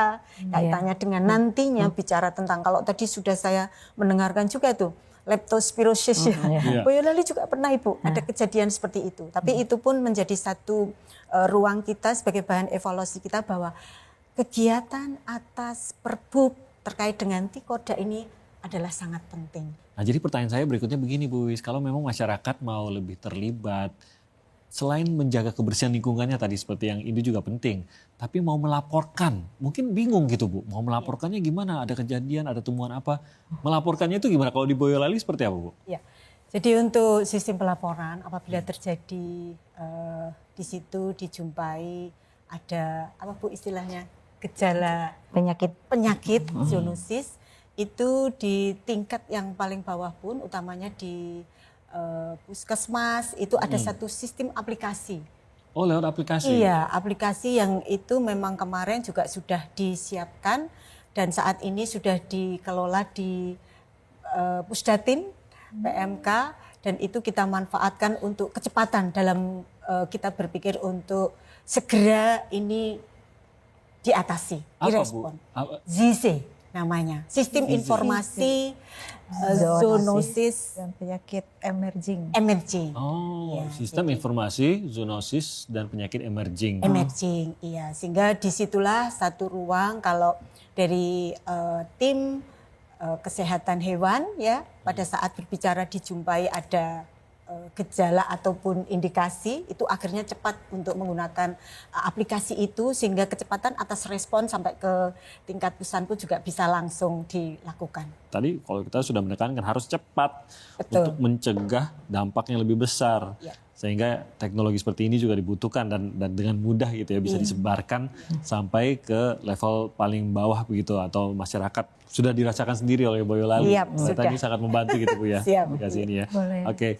kaitannya dengan nantinya bicara tentang, kalau tadi sudah saya mendengarkan juga tuh, leptospirosis ya. Boyolali juga pernah Ibu ada kejadian seperti itu. Tapi itu pun menjadi satu ruang kita sebagai bahan evaluasi kita bahwa kegiatan atas Perbub terkait dengan Tikorda ini adalah sangat penting. Nah, jadi pertanyaan saya berikutnya begini Bu Wis, kalau memang masyarakat mau lebih terlibat, selain menjaga kebersihan lingkungannya tadi seperti yang ini juga penting, tapi mau melaporkan, mungkin bingung gitu Bu, mau melaporkannya gimana, ada kejadian, ada temuan apa, melaporkannya itu gimana, kalau di Boyolali seperti apa Bu? Ya, jadi untuk sistem pelaporan apabila terjadi di situ dijumpai ada apa Bu istilahnya, gejala penyakit zoonosis, itu di tingkat yang paling bawah pun, utamanya di puskesmas, itu ada satu sistem aplikasi. Oh, lewat aplikasi? Iya, aplikasi yang itu memang kemarin juga sudah disiapkan dan saat ini sudah dikelola di Pusdatin PMK, dan itu kita manfaatkan untuk kecepatan dalam kita berpikir untuk segera ini diatasi, direspon. ZISE namanya, Sistem Informasi Zoonosis dan Penyakit Emerging. Oh, Sistem Informasi Zoonosis dan Penyakit Emerging. Iya. Sehingga disitulah satu ruang kalau dari tim kesehatan hewan ya, pada saat berbicara dijumpai ada gejala ataupun indikasi, itu akhirnya cepat untuk menggunakan aplikasi itu, sehingga kecepatan atas respon sampai ke tingkat pusat pun juga bisa langsung dilakukan. Tadi kalau kita sudah menekankan harus cepat untuk mencegah dampak yang lebih besar. Sehingga teknologi seperti ini juga dibutuhkan dan dengan mudah gitu ya, bisa disebarkan sampai ke level paling bawah begitu, atau masyarakat sudah dirasakan sendiri oleh Boyolali. Tadi sangat membantu gitu Bu ya. Aplikasi ini ya. Oke.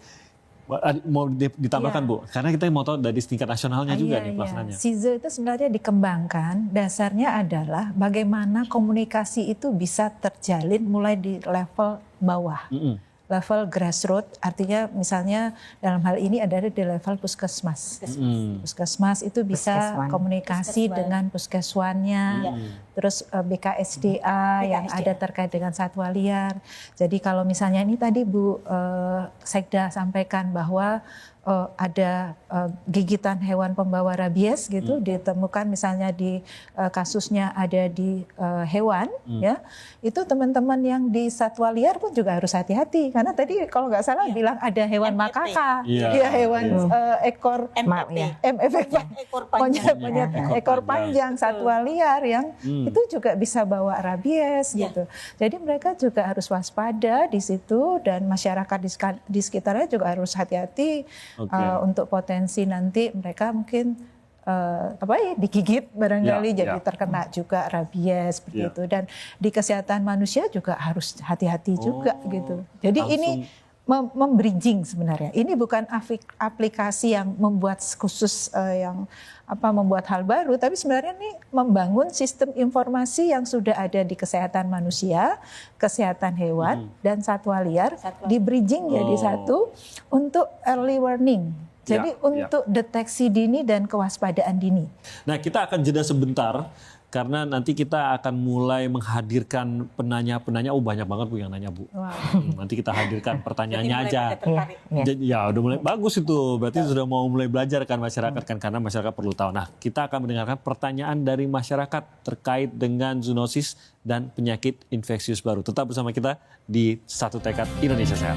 Mau ditambahkan Bu, karena kita mau tahu dari tingkat nasionalnya juga nih pelaksananya. SIZO itu sebenarnya dikembangkan, dasarnya adalah bagaimana komunikasi itu bisa terjalin mulai di level bawah. Level grassroots, artinya misalnya dalam hal ini ada di level puskesmas. Puskesmas itu bisa komunikasi dengan puskeswannya, terus BKSDA yang ada terkait dengan satwa liar. Jadi kalau misalnya ini tadi Bu Sekda sampaikan bahwa ada gigitan hewan pembawa rabies gitu, ditemukan misalnya di kasusnya ada di hewan, ya itu teman-teman yang di satwa liar pun juga harus hati-hati, karena tadi kalau nggak salah bilang ada hewan makaka, hewan ekor ekor panjang satwa liar yang itu juga bisa bawa rabies gitu. Jadi mereka juga harus waspada di situ, dan masyarakat di sekitarnya juga harus hati-hati. Untuk potensi nanti mereka mungkin digigit barangkali jadi terkena juga rabies seperti itu, dan di kesehatan manusia juga harus hati-hati juga gitu. Jadi ini membridging sebenarnya. Ini bukan aplikasi yang membuat khusus yang membuat hal baru, tapi sebenarnya ini membangun sistem informasi yang sudah ada di kesehatan manusia, kesehatan hewan, dan satwa liar, di bridging jadi satu untuk early warning. Jadi untuk deteksi dini dan kewaspadaan dini. Nah, kita akan jeda sebentar karena nanti kita akan mulai menghadirkan penanya-penanya. Banyak banget Bu yang nanya Bu. Nanti kita hadirkan pertanyaannya aja. Ya udah mulai bagus itu. Berarti sudah mau mulai belajar kan masyarakat kan, karena masyarakat perlu tahu. Nah, kita akan mendengarkan pertanyaan dari masyarakat terkait dengan zoonosis dan penyakit infeksius baru. Tetap bersama kita di Satu Tekad Indonesia Sehat.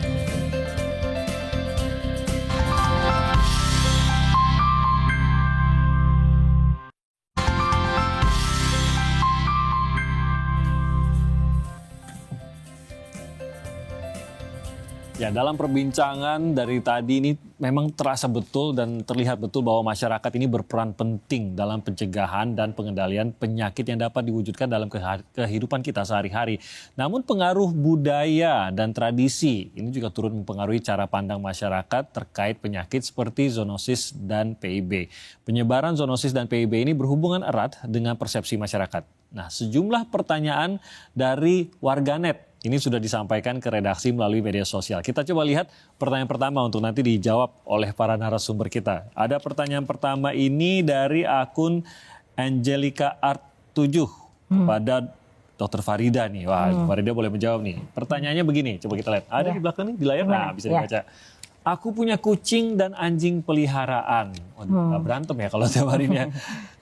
Ya, dalam perbincangan dari tadi ini memang terasa betul dan terlihat betul bahwa masyarakat ini berperan penting dalam pencegahan dan pengendalian penyakit yang dapat diwujudkan dalam kehidupan kita sehari-hari. Namun pengaruh budaya dan tradisi ini juga turut mempengaruhi cara pandang masyarakat terkait penyakit seperti zoonosis dan PIB. Penyebaran zoonosis dan PIB ini berhubungan erat dengan persepsi masyarakat. Nah, sejumlah pertanyaan dari warganet ini sudah disampaikan ke redaksi melalui media sosial. Kita coba lihat pertanyaan pertama untuk nanti dijawab oleh para narasumber kita. Ada pertanyaan pertama ini dari akun Angelica Art 7 kepada Dr. Farida nih. Wah, Farida boleh menjawab nih. Pertanyaannya begini, coba kita lihat. Ada di belakang nih, di layar. Nah, bisa dibaca. Aku punya kucing dan anjing peliharaan. Nggak berantem ya kalau tiap harinya.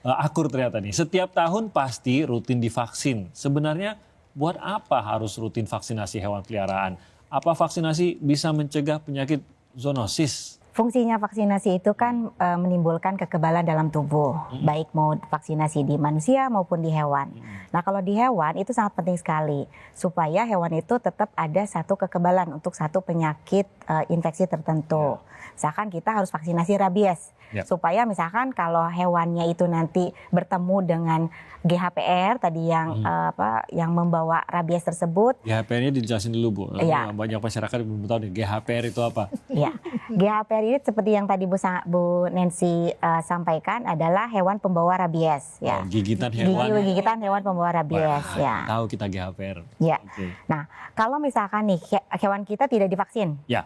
Akur ternyata nih. Setiap tahun pasti rutin divaksin. Sebenarnya buat apa harus rutin vaksinasi hewan peliharaan? Apa vaksinasi bisa mencegah penyakit zoonosis? Fungsinya vaksinasi itu kan menimbulkan kekebalan dalam tubuh, baik mau vaksinasi di manusia maupun di hewan. Nah, kalau di hewan itu sangat penting sekali supaya hewan itu tetap ada satu kekebalan untuk satu penyakit infeksi tertentu. Misalkan kita harus vaksinasi rabies. Supaya misalkan kalau hewannya itu nanti bertemu dengan GHPR tadi yang yang membawa rabies tersebut. GHPR-nya dijelasin dulu, Bu. Ya. Banyak masyarakat belum tahu nih GHPR itu apa. Ya, GHPR ini seperti yang tadi Bu Nancy sampaikan adalah hewan pembawa rabies. Ya. Gigitan hewan. Gigitan hewan pembawa rabies. Ya. Tahu kita GHPR. Ya. Okay. Nah, kalau misalkan nih hewan kita tidak divaksin. Ya.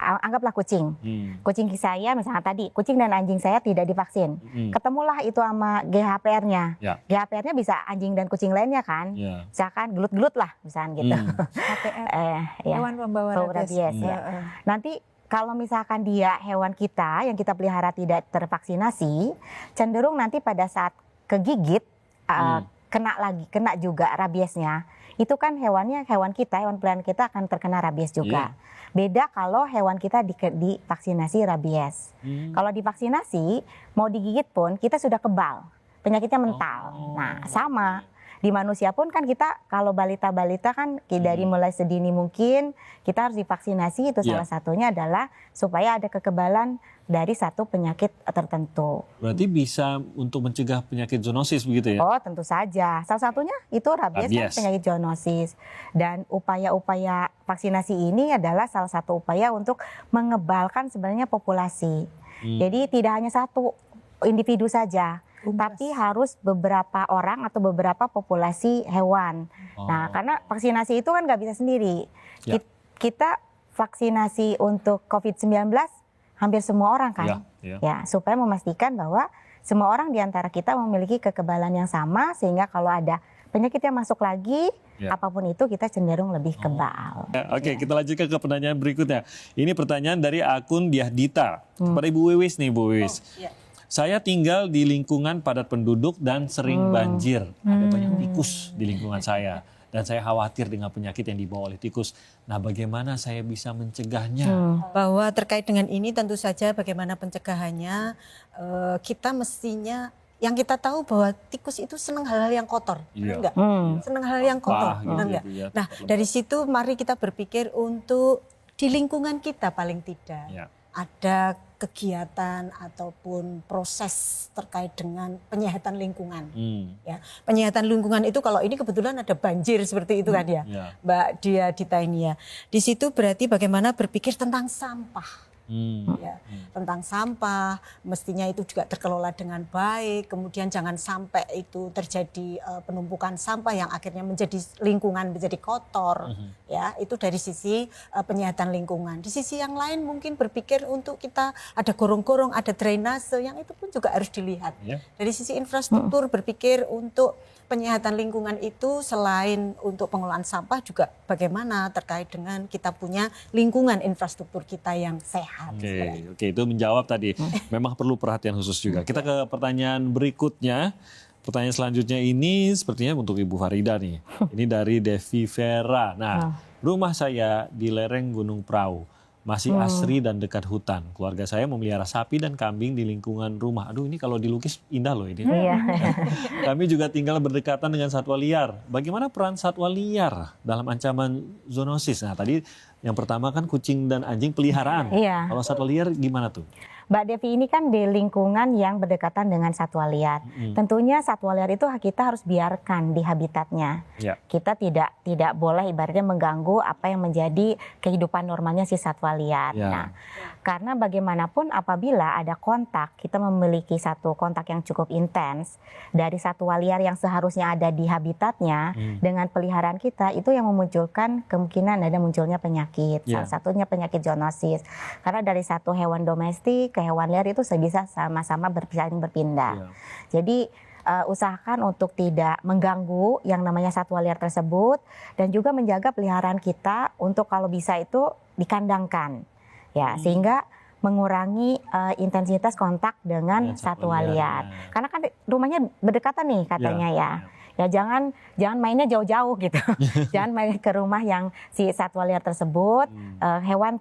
Anggaplah kucing. Kucing saya misalnya tadi, kucing dan anjing saya tidak divaksin. Ketemulah itu sama GHPR-nya. GHPR-nya bisa anjing dan kucing lainnya kan. Misalkan gelut-gelut lah misalkan gitu. Hewan pembawa rabies. Nanti kalau misalkan dia hewan kita yang kita pelihara tidak tervaksinasi, cenderung nanti pada saat kegigit kena juga rabiesnya. Itu kan hewan peliharaan kita akan terkena rabies juga. Beda kalau hewan kita divaksinasi rabies. Kalau divaksinasi, mau digigit pun kita sudah kebal, penyakitnya mental. Nah, sama. Di manusia pun kan kita kalau balita-balita kan dari mulai sedini mungkin kita harus divaksinasi, itu salah satunya adalah supaya ada kekebalan dari satu penyakit tertentu. Berarti bisa untuk mencegah penyakit zoonosis begitu ya? Oh, tentu saja. Salah satunya itu rabies. Kan penyakit zoonosis. Dan upaya-upaya vaksinasi ini adalah salah satu upaya untuk mengebalkan sebenarnya populasi. Jadi tidak hanya satu individu saja. Tapi harus beberapa orang atau beberapa populasi hewan. Nah, karena vaksinasi itu kan nggak bisa sendiri. Kita vaksinasi untuk COVID-19 hampir semua orang kan. Ya, supaya memastikan bahwa semua orang di antara kita memiliki kekebalan yang sama sehingga kalau ada penyakit yang masuk lagi, apapun itu kita cenderung lebih kebal. Oke, kita lanjutkan ke pertanyaan berikutnya. Ini pertanyaan dari akun Diahdita. Kepada Ibu Wiwis nih, Bu Wiwis. Saya tinggal di lingkungan padat penduduk dan sering banjir. Ada banyak tikus di lingkungan saya. Dan saya khawatir dengan penyakit yang dibawa oleh tikus. Nah, bagaimana saya bisa mencegahnya? Bahwa terkait dengan ini tentu saja bagaimana pencegahannya, kita mestinya yang kita tahu bahwa tikus itu senang hal-hal yang kotor, enggak? Senang hal-hal yang kotor, enggak? Nah, dari situ mari kita berpikir untuk di lingkungan kita paling tidak ada kegiatan ataupun proses terkait dengan penyehatan lingkungan. Ya, penyehatan lingkungan itu kalau ini kebetulan ada banjir seperti itu kan ya, Mbak Diahdita ini ya. Di situ berarti bagaimana berpikir tentang sampah. Tentang sampah, mestinya itu juga terkelola dengan baik, kemudian jangan sampai itu terjadi penumpukan sampah yang akhirnya menjadi lingkungan menjadi kotor, ya itu dari sisi penyehatan lingkungan. Di sisi yang lain mungkin berpikir untuk kita ada gorong-gorong, ada drainase, yang itu pun juga harus dilihat. Dari sisi infrastruktur berpikir untuk penyehatan lingkungan itu selain untuk pengelolaan sampah juga bagaimana terkait dengan kita punya lingkungan infrastruktur kita yang sehat. Oke, itu menjawab tadi. Memang perlu perhatian khusus juga. Kita ke pertanyaan berikutnya. Pertanyaan selanjutnya ini sepertinya untuk Ibu Farida nih. Ini dari Devi Vera. Nah, rumah saya di lereng Gunung Prau. Masih asri dan dekat hutan. Keluarga saya memelihara sapi dan kambing di lingkungan rumah. Aduh, ini kalau dilukis indah loh ini. Kami juga tinggal berdekatan dengan satwa liar. Bagaimana peran satwa liar dalam ancaman zoonosis? Nah, tadi Yang pertama kan kucing dan anjing peliharaan. Iya. Kalau satwa liar gimana tuh? Mbak Devi, ini kan di lingkungan yang berdekatan dengan satwa liar. Tentunya satwa liar itu kita harus biarkan di habitatnya. Ya. Kita tidak boleh ibaratnya mengganggu apa yang menjadi kehidupan normalnya si satwa liar. Ya. Nah, karena bagaimanapun apabila ada kontak, kita memiliki satu kontak yang cukup intens dari satwa liar yang seharusnya ada di habitatnya dengan peliharaan kita, itu yang memunculkan kemungkinan ada munculnya penyakit. Ya. Salah satunya penyakit zoonosis. Karena dari satu hewan domestik ke hewan liar itu bisa sama-sama saling berpindah. Jadi usahakan untuk tidak mengganggu yang namanya satwa liar tersebut dan juga menjaga peliharaan kita untuk kalau bisa itu dikandangkan. Ya, sehingga mengurangi intensitas kontak dengan satwa liar. Karena kan rumahnya berdekatan nih katanya ya. Ya jangan mainnya jauh-jauh gitu. Jangan main ke rumah yang si satwa liar tersebut. Hewan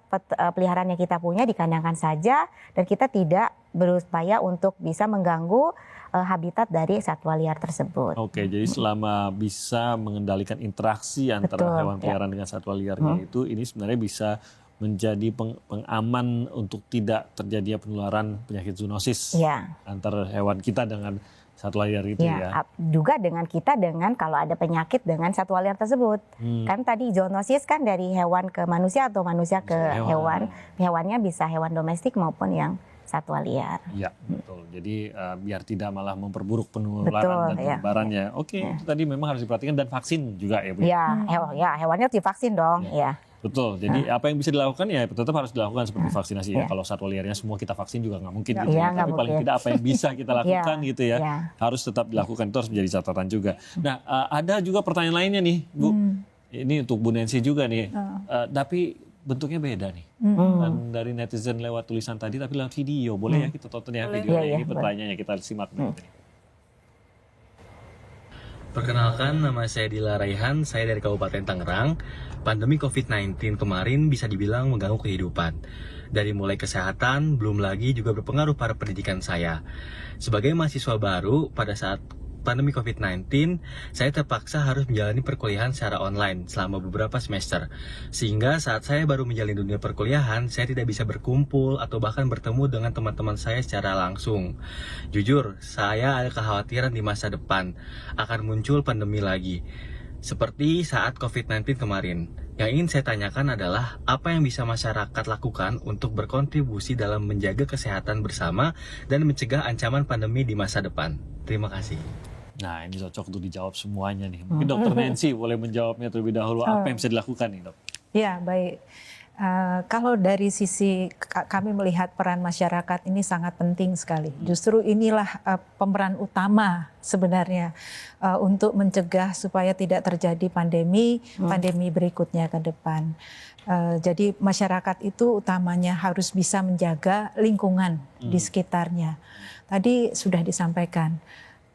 peliharaan yang kita punya dikandangkan saja dan kita tidak berupaya untuk bisa mengganggu habitat dari satwa liar tersebut. Oke, jadi selama bisa mengendalikan interaksi antara hewan peliharaan dengan satwa liarnya itu, ini sebenarnya bisa menjadi pengaman untuk tidak terjadinya penularan penyakit zoonosis antara hewan kita dengan satwa liar itu ya. Juga dengan kita kalau ada penyakit dengan satwa liar tersebut. Kan tadi zoonosis kan dari hewan ke manusia atau manusia ke hewan. Hewannya bisa hewan domestik maupun yang satwa liar. Ya, betul. Jadi biar tidak malah memperburuk penularan dan penyebarannya. Oke, itu tadi memang harus diperhatikan dan vaksin juga ya Bu. Ya, hewannya harus divaksin dong. Ya. Betul, jadi apa yang bisa dilakukan ya tetap harus dilakukan seperti vaksinasi ya. Kalau satwa liarnya semua kita vaksin juga nggak mungkin gitu ya. Tapi paling tidak apa yang bisa kita lakukan gitu ya, harus tetap dilakukan, itu harus menjadi catatan juga. Nah, ada juga pertanyaan lainnya nih Bu, ini untuk Bu Nancy juga nih, tapi bentuknya beda nih. Dan dari netizen lewat tulisan tadi tapi lewat video, boleh ya kita tonton ya videonya, ini pertanyaannya kita simak dulu. Perkenalkan, nama saya Dila Raihan, saya dari Kabupaten Tangerang. Pandemi COVID-19 kemarin bisa dibilang mengganggu kehidupan. Dari mulai kesehatan, belum lagi juga berpengaruh pada pendidikan saya. Sebagai mahasiswa baru, pada saat pandemi COVID-19, saya terpaksa harus menjalani perkuliahan secara online selama beberapa semester. Sehingga saat saya baru menjalani dunia perkuliahan, saya tidak bisa berkumpul atau bahkan bertemu dengan teman-teman saya secara langsung. Jujur, saya ada kekhawatiran di masa depan akan muncul pandemi lagi. Seperti saat COVID-19 kemarin. Yang ingin saya tanyakan adalah apa yang bisa masyarakat lakukan untuk berkontribusi dalam menjaga kesehatan bersama dan mencegah ancaman pandemi di masa depan. Terima kasih. Nah, ini cocok untuk dijawab semuanya nih. Mungkin Dokter Nancy boleh menjawabnya terlebih dahulu. Apa yang bisa dilakukan nih, Dok? Ya, baik. Kalau dari sisi kami melihat peran masyarakat ini sangat penting sekali. Justru inilah pemeran utama sebenarnya untuk mencegah supaya tidak terjadi pandemi berikutnya ke depan. Jadi masyarakat itu utamanya harus bisa menjaga lingkungan di sekitarnya. Tadi sudah disampaikan,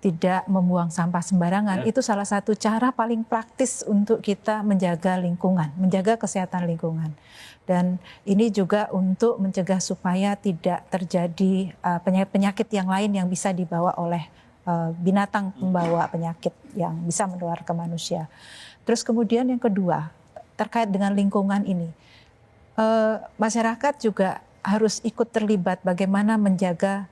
tidak membuang sampah sembarangan. Itu salah satu cara paling praktis untuk kita menjaga lingkungan, menjaga kesehatan lingkungan. Dan ini juga untuk mencegah supaya tidak terjadi penyakit yang lain yang bisa dibawa oleh binatang pembawa penyakit yang bisa menular ke manusia. Terus kemudian yang kedua, terkait dengan lingkungan ini, masyarakat juga harus ikut terlibat bagaimana menjaga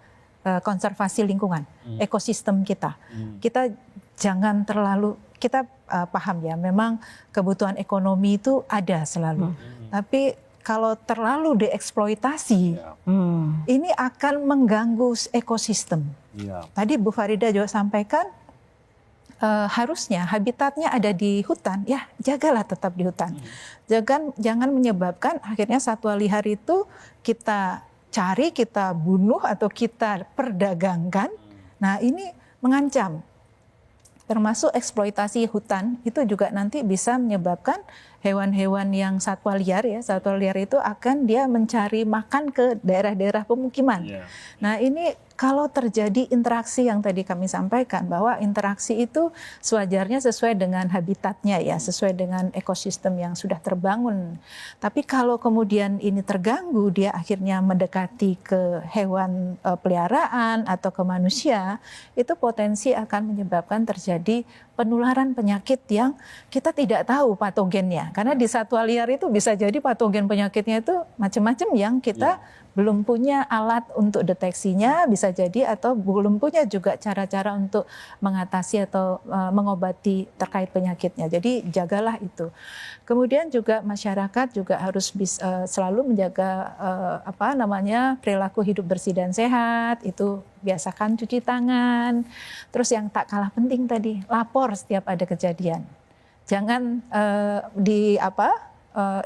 konservasi lingkungan, ekosistem kita. Kita jangan terlalu, kita paham ya, memang kebutuhan ekonomi itu ada selalu. Tapi kalau terlalu dieksploitasi, ini akan mengganggu ekosistem. Tadi Bu Farida juga sampaikan, harusnya habitatnya ada di hutan, ya jagalah tetap di hutan. Jangan menyebabkan akhirnya satwa liar itu kita cari, kita bunuh atau kita perdagangkan. Nah ini mengancam, termasuk eksploitasi hutan itu juga nanti bisa menyebabkan hewan-hewan yang satwa liar ya, satwa liar itu akan dia mencari makan ke daerah-daerah pemukiman. Nah ini kalau terjadi interaksi yang tadi kami sampaikan, bahwa interaksi itu sewajarnya sesuai dengan habitatnya ya, sesuai dengan ekosistem yang sudah terbangun. Tapi kalau kemudian ini terganggu, dia akhirnya mendekati ke hewan peliharaan atau ke manusia, itu potensi akan menyebabkan terjadi penularan penyakit yang kita tidak tahu patogennya. Karena di satwa liar itu bisa jadi patogen penyakitnya itu macam-macam yang kita belum punya alat untuk deteksinya, bisa jadi, atau belum punya juga cara-cara untuk mengatasi atau mengobati terkait penyakitnya. Jadi jagalah itu. Kemudian juga masyarakat juga harus selalu menjaga perilaku hidup bersih dan sehat. Itu biasakan cuci tangan. Terus yang tak kalah penting tadi, lapor setiap ada kejadian. Jangan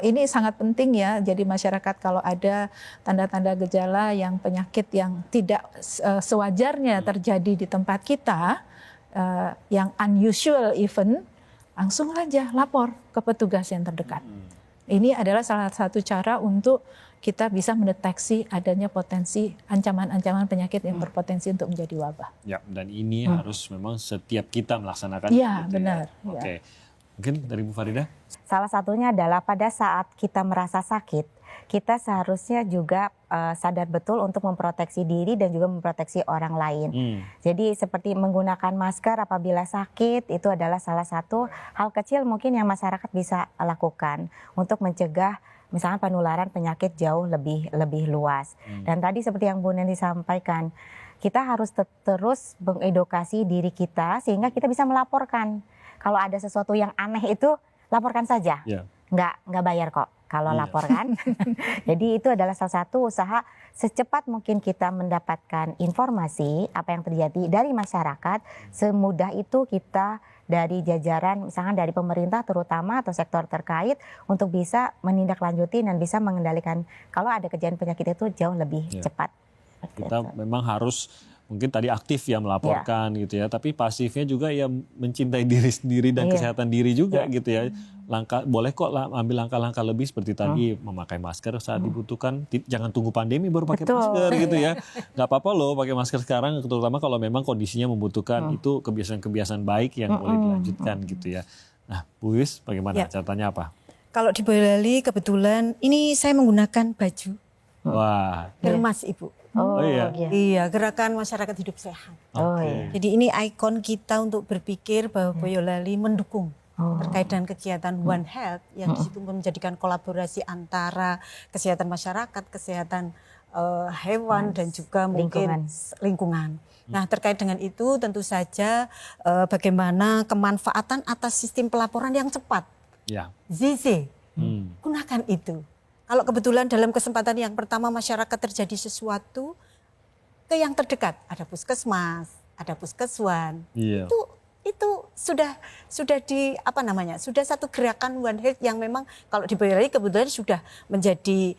ini sangat penting ya, jadi masyarakat kalau ada tanda-tanda gejala yang penyakit yang tidak sewajarnya terjadi di tempat kita, yang unusual event, langsung aja lapor ke petugas yang terdekat. Ini adalah salah satu cara untuk kita bisa mendeteksi adanya potensi ancaman-ancaman penyakit yang berpotensi untuk menjadi wabah. Ya, dan ini harus memang setiap kita melaksanakan. Iya, benar. Oke. Mungkin dari Bu Farida? Salah satunya adalah pada saat kita merasa sakit, kita seharusnya juga sadar betul untuk memproteksi diri dan juga memproteksi orang lain. Jadi seperti menggunakan masker apabila sakit, itu adalah salah satu hal kecil mungkin yang masyarakat bisa lakukan untuk mencegah misalnya penularan penyakit jauh lebih luas. Dan tadi seperti yang Bu Neni sampaikan, kita harus terus mengedukasi diri kita sehingga kita bisa melaporkan. Kalau ada sesuatu yang aneh itu laporkan saja, nggak bayar kok kalau laporkan. Jadi itu adalah salah satu usaha secepat mungkin kita mendapatkan informasi apa yang terjadi dari masyarakat, semudah itu kita dari jajaran misalkan dari pemerintah terutama atau sektor terkait untuk bisa menindaklanjuti dan bisa mengendalikan kalau ada kejadian penyakit itu jauh lebih cepat. Kita memang harus mungkin tadi aktif ya melaporkan gitu ya, tapi pasifnya juga ya mencintai diri sendiri dan kesehatan diri juga gitu ya. Boleh kok ambil langkah-langkah lebih seperti tadi memakai masker saat dibutuhkan, jangan tunggu pandemi baru pakai masker gitu ya. Nggak apa-apa loh pakai masker sekarang, terutama kalau memang kondisinya membutuhkan, itu kebiasaan-kebiasaan baik yang boleh dilanjutkan gitu ya. Nah, Bu Wis bagaimana catatannya apa? Kalau di Boyolali kebetulan ini saya menggunakan baju. Wah. Germas Ibu. Oh iya. Iya, gerakan masyarakat hidup sehat. Jadi ini ikon kita untuk berpikir bahwa Boyolali mendukung terkait dengan kegiatan One Health yang di situ menjadikan kolaborasi antara kesehatan masyarakat, kesehatan hewan dan juga mungkin lingkungan. Nah, terkait dengan itu tentu saja bagaimana kemanfaatan atas sistem pelaporan yang cepat. ZC, gunakan itu. Kalau kebetulan dalam kesempatan yang pertama masyarakat terjadi sesuatu ke yang terdekat, ada puskesmas, ada puskeswan, itu sudah sudah satu gerakan One Health yang memang kalau di Boyolali kebetulan sudah menjadi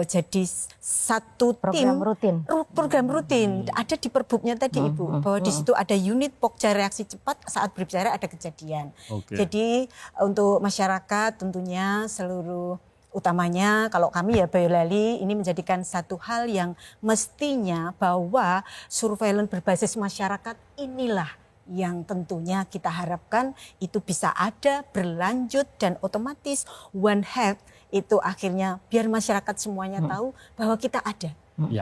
jadi satu program rutin ada di Perbubnya tadi Ibu, bahwa di situ ada unit Pokja reaksi cepat saat berbicara ada kejadian. Jadi untuk masyarakat tentunya seluruh utamanya kalau kami ya Boyolali ini menjadikan satu hal yang mestinya bahwa surveillance berbasis masyarakat inilah yang tentunya kita harapkan itu bisa ada, berlanjut dan otomatis One Health itu akhirnya biar masyarakat semuanya tahu bahwa kita ada.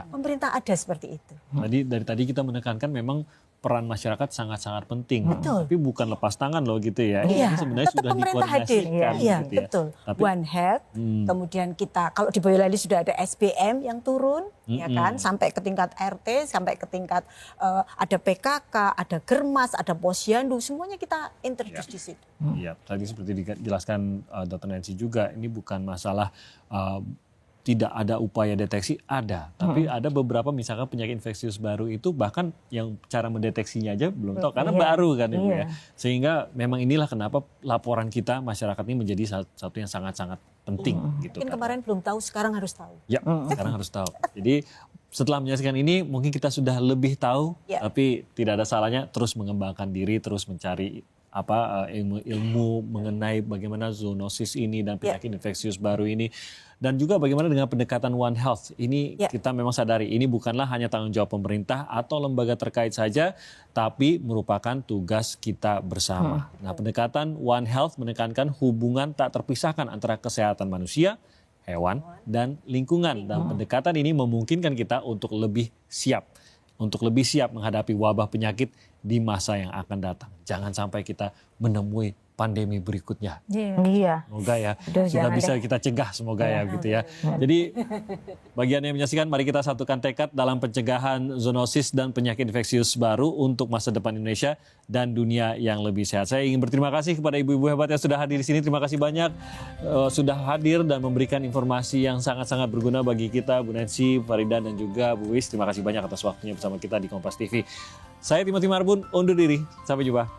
Pemerintah ada seperti itu. Dari tadi kita menekankan memang peran masyarakat sangat-sangat penting. Tapi bukan lepas tangan loh gitu ya. Ini sebenarnya sudah dikoordinasikan. Gitu betul. Tapi, One Health, kemudian kita kalau di Boyolali sudah ada SPM yang turun, ya kan, sampai ke tingkat RT, sampai ke tingkat ada PKK, ada Germas, ada Posyandu, semuanya kita introduce di situ. Iya, tadi seperti dijelaskan Dr. Nancy juga, ini bukan masalah tidak ada upaya deteksi, ada. Tapi ada beberapa misalkan penyakit infeksius baru itu bahkan yang cara mendeteksinya aja belum tahu karena baru kan Ibu ya. Sehingga memang inilah kenapa laporan kita masyarakat ini menjadi satu yang sangat-sangat penting gitu. Mungkin kemarin belum tahu, sekarang harus tahu. Ya, sekarang harus tahu. Jadi setelah menyaksikan ini mungkin kita sudah lebih tahu, tapi tidak ada salahnya terus mengembangkan diri, terus mencari ilmu mengenai bagaimana zoonosis ini dan penyakit infeksius baru ini. Dan juga bagaimana dengan pendekatan One Health. Ini kita memang sadari ini bukanlah hanya tanggung jawab pemerintah atau lembaga terkait saja, tapi merupakan tugas kita bersama. Nah, pendekatan One Health menekankan hubungan tak terpisahkan antara kesehatan manusia, hewan, dan lingkungan. Dan pendekatan ini memungkinkan kita untuk lebih siap menghadapi wabah penyakit di masa yang akan datang. Jangan sampai kita menemui pandemi berikutnya. Iya. Semoga ya sudah bisa kita cegah, semoga ya gitu ya. Jadi bagian yang menyaksikan, mari kita satukan tekad dalam pencegahan zoonosis dan penyakit infeksius baru untuk masa depan Indonesia dan dunia yang lebih sehat. Saya ingin berterima kasih kepada ibu-ibu hebat yang sudah hadir di sini. Terima kasih banyak sudah hadir dan memberikan informasi yang sangat-sangat berguna bagi kita, Bu Nancy, Farida, dan juga Bu Wis. Terima kasih banyak atas waktunya bersama kita di Kompas TV. Saya Timothy Marbun, undur diri. Sampai jumpa.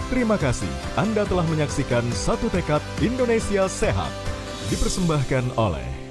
Terima kasih Anda telah menyaksikan Satu Tekad Indonesia Sehat. Dipersembahkan oleh